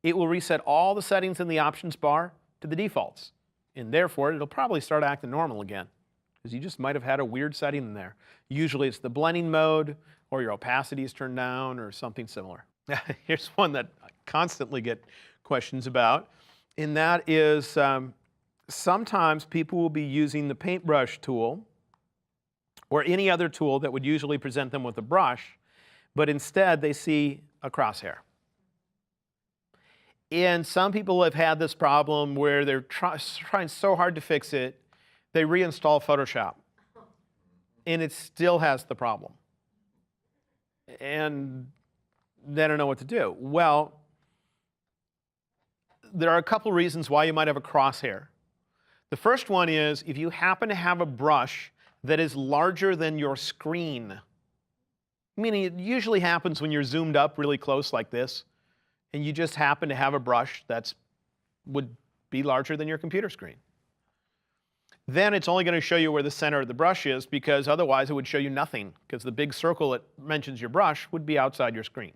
it will reset all the settings in the options bar to the defaults. And therefore, it'll probably start acting normal again, because you just might have had a weird setting in there. Usually it's the blending mode, or your opacity is turned down, or something similar. Here's one that I constantly get questions about, and that is sometimes people will be using the paintbrush tool, or any other tool that would usually present them with a brush, but instead they see a crosshair. And some people have had this problem where they're trying so hard to fix it, they reinstall Photoshop, and it still has the problem. And they don't know what to do. Well, there are a couple reasons why you might have a crosshair. The first one is if you happen to have a brush that is larger than your screen, meaning it usually happens when you're zoomed up really close like this, and you just happen to have a brush that would be larger than your computer screen. Then it's only going to show you where the center of the brush is, because otherwise it would show you nothing, because the big circle that mentions your brush would be outside your screen.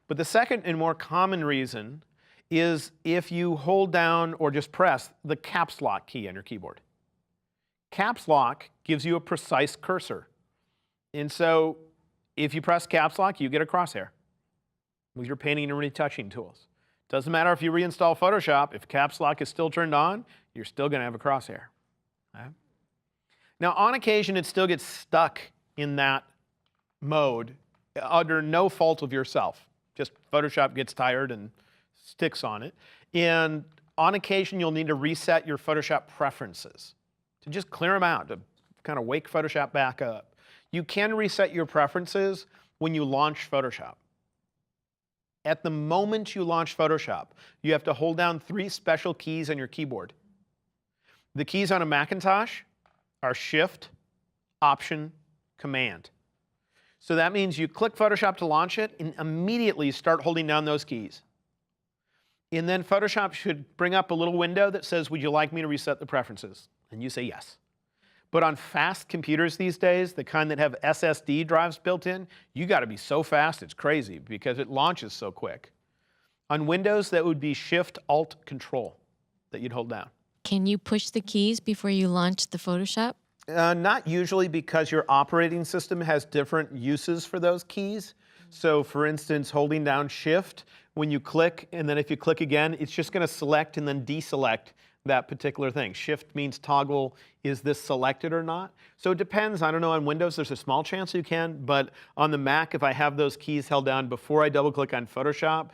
But the second and more common reason is if you hold down or just press the caps lock key on your keyboard. Caps lock gives you a precise cursor. And so if you press caps lock, you get a crosshair with your painting and retouching tools. Doesn't matter if you reinstall Photoshop, if caps lock is still turned on, you're still going to have a crosshair. Okay? Now, on occasion, it still gets stuck in that mode under no fault of yourself. Just Photoshop gets tired and sticks on it. And on occasion, you'll need to reset your Photoshop preferences to just clear them out, to kind of wake Photoshop back up. You can reset your preferences when you launch Photoshop. At the moment you launch Photoshop, you have to hold down 3 special keys on your keyboard. The keys on a Macintosh are Shift, Option, Command. So that means you click Photoshop to launch it, and immediately start holding down those keys. And then Photoshop should bring up a little window that says, would you like me to reset the preferences? And you say yes. But on fast computers these days, the kind that have SSD drives built in, you got to be so fast it's crazy because it launches so quick. On Windows, that would be Shift, Alt, Control that you'd hold down. Can you push the keys before you launch the Photoshop? Not usually, because your operating system has different uses for those keys. So for instance, holding down Shift, when you click, and then if you click again, it's just going to select and then deselect that particular thing. Shift means toggle, is this selected or not? So it depends. I don't know, on Windows there's a small chance you can, but on the Mac, if I have those keys held down before I double click on Photoshop,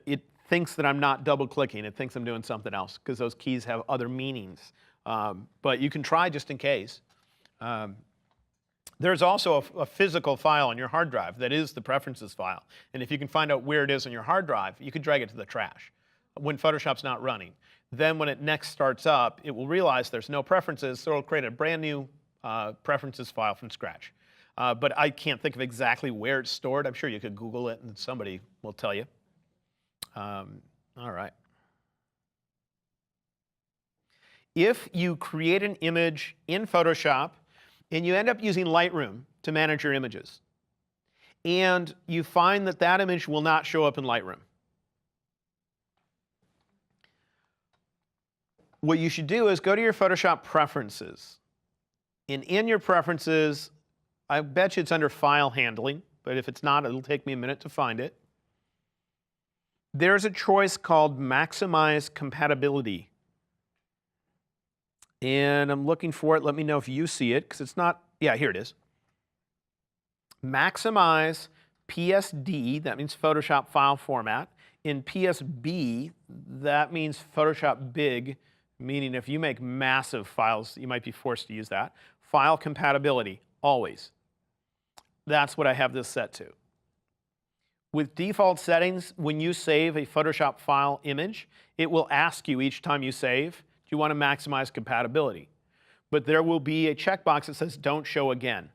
it thinks that I'm not double clicking. It thinks I'm doing something else because those keys have other meanings. But you can try just in case. There's also a physical file on your hard drive that is the preferences file. And if you can find out where it is on your hard drive, you could drag it to the trash when Photoshop's not running. Then when it next starts up, it will realize there's no preferences, so it'll create a brand new preferences file from scratch. But I can't think of exactly where it's stored. I'm sure you could Google it and somebody will tell you. All right. If you create an image in Photoshop and you end up using Lightroom to manage your images, and you find that that image will not show up in Lightroom, what you should do is go to your Photoshop preferences. And in your preferences, I bet you it's under File Handling, but if it's not, it'll take me a minute to find it. There's a choice called Maximize Compatibility. And I'm looking for it. Let me know if you see it, because it's not, yeah, here it is. Maximize PSD, that means Photoshop file format. In PSB, that means Photoshop Big, meaning if you make massive files, you might be forced to use that. File compatibility, always. That's what I have this set to. With default settings, when you save a Photoshop file image, it will ask you each time you save, do you want to maximize compatibility? But there will be a checkbox that says don't show again.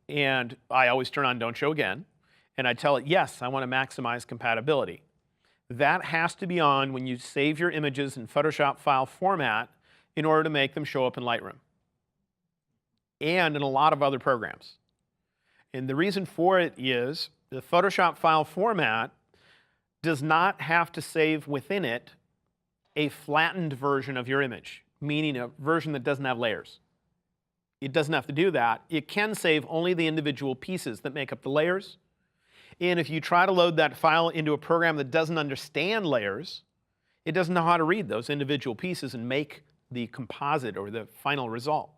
And I always turn on don't show again. And I tell it, yes, I want to maximize compatibility. That has to be on when you save your images in Photoshop file format in order to make them show up in Lightroom and in a lot of other programs. And the reason for it is the Photoshop file format does not have to save within it a flattened version of your image, meaning a version that doesn't have layers. It doesn't have to do that. It can save only the individual pieces that make up the layers. And if you try to load that file into a program that doesn't understand layers, it doesn't know how to read those individual pieces and make the composite or the final result.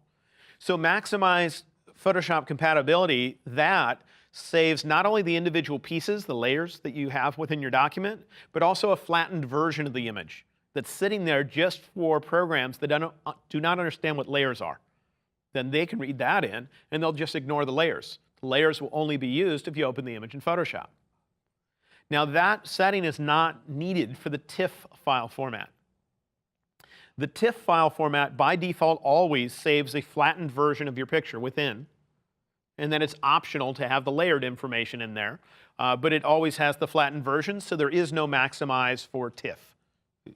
So maximize Photoshop compatibility, that saves not only the individual pieces, the layers that you have within your document, but also a flattened version of the image that's sitting there just for programs that do not understand what layers are. Then they can read that in, and they'll just ignore the layers. The layers will only be used if you open the image in Photoshop. Now, that setting is not needed for the TIFF file format. The TIFF file format, by default, always saves a flattened version of your picture within, and then it's optional to have the layered information in there, but it always has the flattened version, so there is no maximize for TIFF.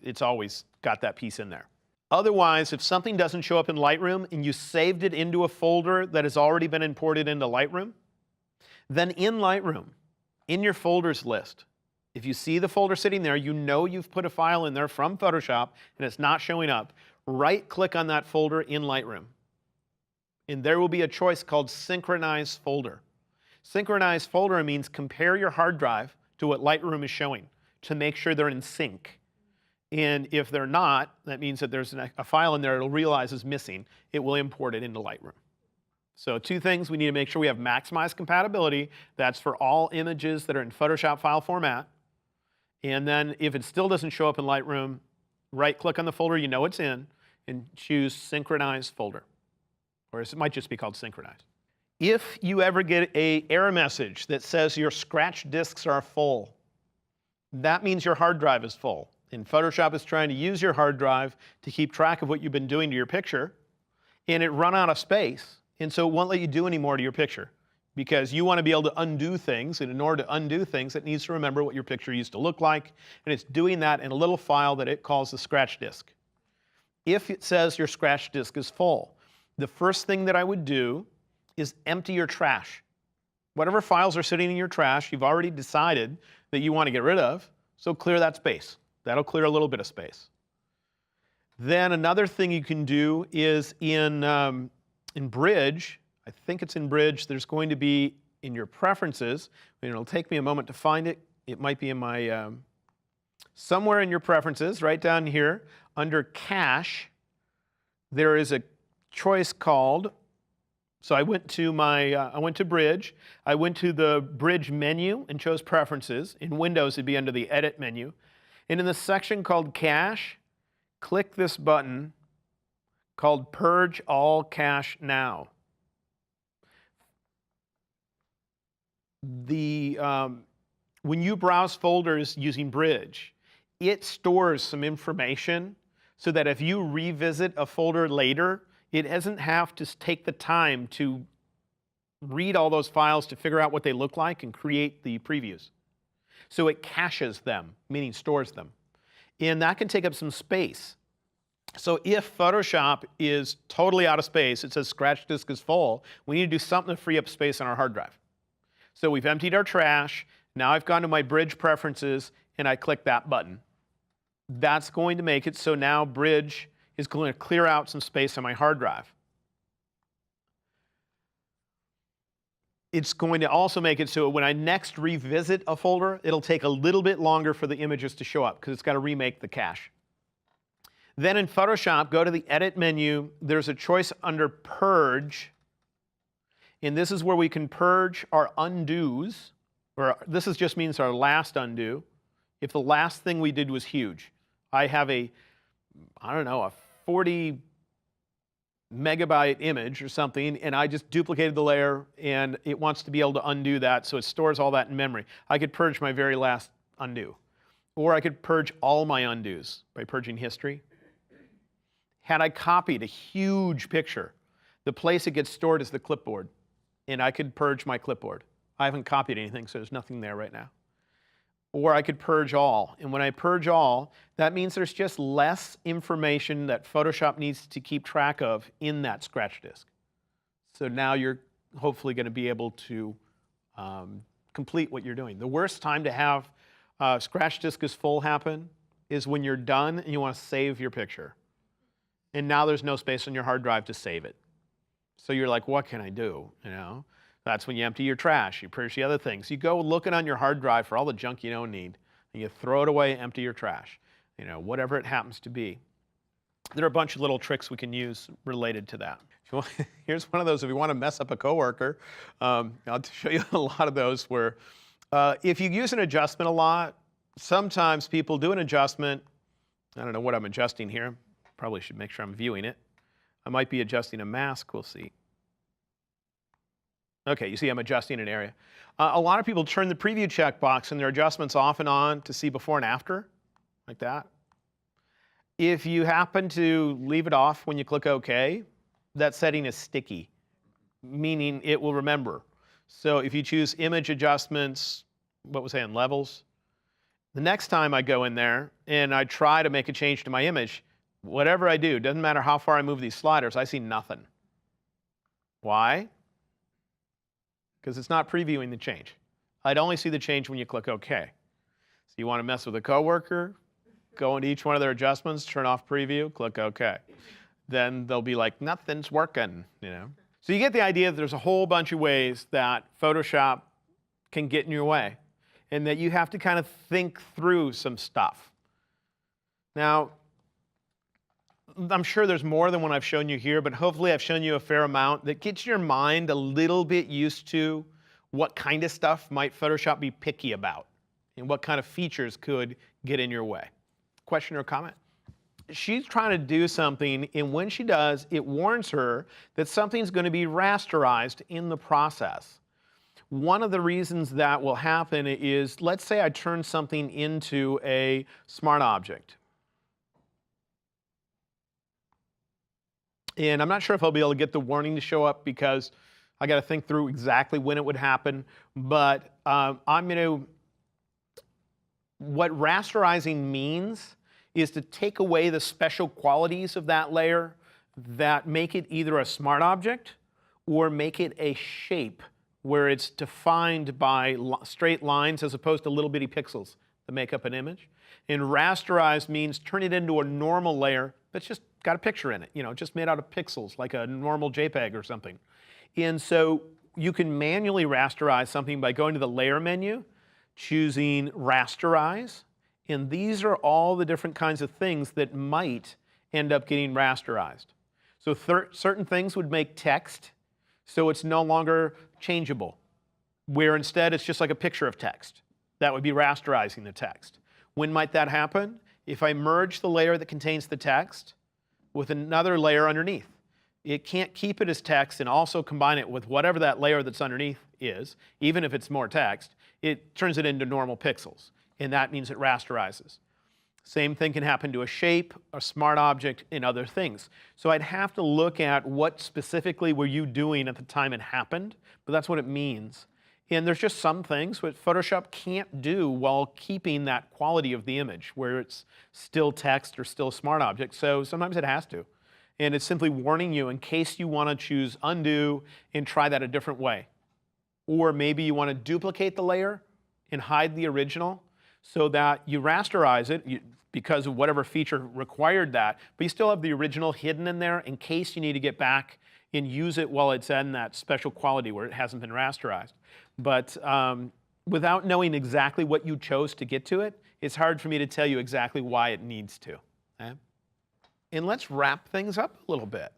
It's always got that piece in there. Otherwise, if something doesn't show up in Lightroom and you saved it into a folder that has already been imported into Lightroom, then in Lightroom, in your folders list, if you see the folder sitting there, you know you've put a file in there from Photoshop and it's not showing up, right-click on that folder in Lightroom. And there will be a choice called Synchronize Folder. Synchronize Folder means compare your hard drive to what Lightroom is showing to make sure they're in sync. And if they're not, that means that there's a file in there it'll realize is missing. It will import it into Lightroom. So two things, we need to make sure we have maximized compatibility. That's for all images that are in Photoshop file format. And then if it still doesn't show up in Lightroom, right-click on the folder you know it's in and choose Synchronize Folder. Or it might just be called Synchronize. If you ever get an error message that says your scratch disks are full, that means your hard drive is full. And Photoshop is trying to use your hard drive to keep track of what you've been doing to your picture, and it run out of space, and so it won't let you do any more to your picture because you want to be able to undo things, and in order to undo things, it needs to remember what your picture used to look like, and it's doing that in a little file that it calls the scratch disk. If it says your scratch disk is full, the first thing that I would do is empty your trash. Whatever files are sitting in your trash, you've already decided that you want to get rid of, so clear that space. That'll clear a little bit of space. Then another thing you can do is in Bridge, I think it's in Bridge, there's going to be in your preferences, and it'll take me a moment to find it. It might be in my, somewhere in your preferences, right down here, under Cache, there is a choice called, so I went to Bridge, I went to the Bridge menu and chose Preferences. In Windows, it'd be under the Edit menu. And in the section called Cache, click this button called Purge All Cache Now. When you browse folders using Bridge, it stores some information so that if you revisit a folder later, it doesn't have to take the time to read all those files to figure out what they look like and create the previews. So it caches them, meaning stores them. And that can take up some space. So if Photoshop is totally out of space, it says scratch disk is full, we need to do something to free up space on our hard drive. So we've emptied our trash. Now I've gone to my Bridge preferences and I click that button. That's going to make it so now Bridge is going to clear out some space on my hard drive. It's going to also make it so when I next revisit a folder, it'll take a little bit longer for the images to show up because it's got to remake the cache. Then in Photoshop, go to the Edit menu. There's a choice under Purge. And this is where we can purge our undos, or this just means our last undo, if the last thing we did was huge. I have a 40 megabyte image or something, and I just duplicated the layer, and it wants to be able to undo that, so it stores all that in memory. I could purge my very last undo. Or I could purge all my undos by purging history. Had I copied a huge picture, the place it gets stored is the clipboard, and I could purge my clipboard. I haven't copied anything, so there's nothing there right now. Or I could purge all. And when I purge all, that means there's just less information that Photoshop needs to keep track of in that scratch disk. So now you're hopefully going to be able to complete what you're doing. The worst time to have scratch disk is full happen is when you're done and you want to save your picture. And now there's no space on your hard drive to save it. So you're like, what can I do? You know? That's when you empty your trash, you purge the other things. You go looking on your hard drive for all the junk you don't need, and you throw it away, empty your trash, whatever it happens to be. There are a bunch of little tricks we can use related to that. Here's one of those if you want to mess up a coworker. I'll show you a lot of those where if you use an adjustment a lot, sometimes people do an adjustment. I don't know what I'm adjusting here. Probably should make sure I'm viewing it. I might be adjusting a mask. We'll see. Okay, you see I'm adjusting an area. A lot of people turn the preview checkbox and their adjustments off and on to see before and after, like that. If you happen to leave it off when you click OK, that setting is sticky, meaning it will remember. So if you choose image adjustments, what was I in, levels? The next time I go in there and I try to make a change to my image, whatever I do, doesn't matter how far I move these sliders, I see nothing. Why? Because it's not previewing the change. I'd only see the change when you click OK. So you want to mess with a coworker, go into each one of their adjustments, turn off preview, click OK. Then they'll be like, nothing's working, you know. So you get the idea that there's a whole bunch of ways that Photoshop can get in your way and that you have to kind of think through some stuff. Now, I'm sure there's more than what I've shown you here, but hopefully I've shown you a fair amount that gets your mind a little bit used to what kind of stuff might Photoshop be picky about and what kind of features could get in your way. Question or comment? She's trying to do something, and when she does, it warns her that something's going to be rasterized in the process. One of the reasons that will happen is, let's say I turn something into a smart object. And I'm not sure if I'll be able to get the warning to show up because I got to think through exactly when it would happen. But what rasterizing means is to take away the special qualities of that layer that make it either a smart object or make it a shape where it's defined by straight lines as opposed to little bitty pixels that make up an image. And rasterize means turn it into a normal layer that's just got a picture in it, you know, just made out of pixels, like a normal JPEG or something. And so you can manually rasterize something by going to the Layer menu, choosing Rasterize, and these are all the different kinds of things that might end up getting rasterized. So certain things would make text so it's no longer changeable, where instead it's just like a picture of text. That would be rasterizing the text. When might that happen? If I merge the layer that contains the text with another layer underneath. It can't keep it as text and also combine it with whatever that layer that's underneath is, even if it's more text. It turns it into normal pixels, and that means it rasterizes. Same thing can happen to a shape, a smart object, and other things. So I'd have to look at what specifically were you doing at the time it happened, but that's what it means. And there's just some things that Photoshop can't do while keeping that quality of the image, where it's still text or still a smart object. So sometimes it has to. And it's simply warning you in case you want to choose undo and try that a different way. Or maybe you want to duplicate the layer and hide the original so that you rasterize it because of whatever feature required that, but you still have the original hidden in there in case you need to get back and use it while it's in that special quality where it hasn't been rasterized. But without knowing exactly what you chose to get to it, it's hard for me to tell you exactly why it needs to. Okay? And let's wrap things up a little bit.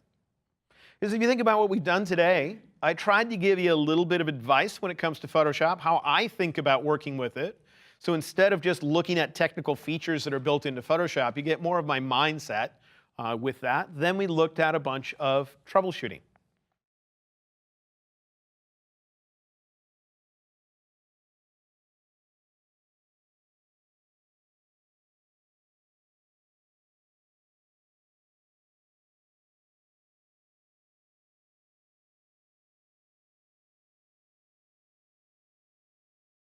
Because if you think about what we've done today, I tried to give you a little bit of advice when it comes to Photoshop, how I think about working with it. So instead of just looking at technical features that are built into Photoshop, you get more of my mindset with that. Then we looked at a bunch of troubleshooting.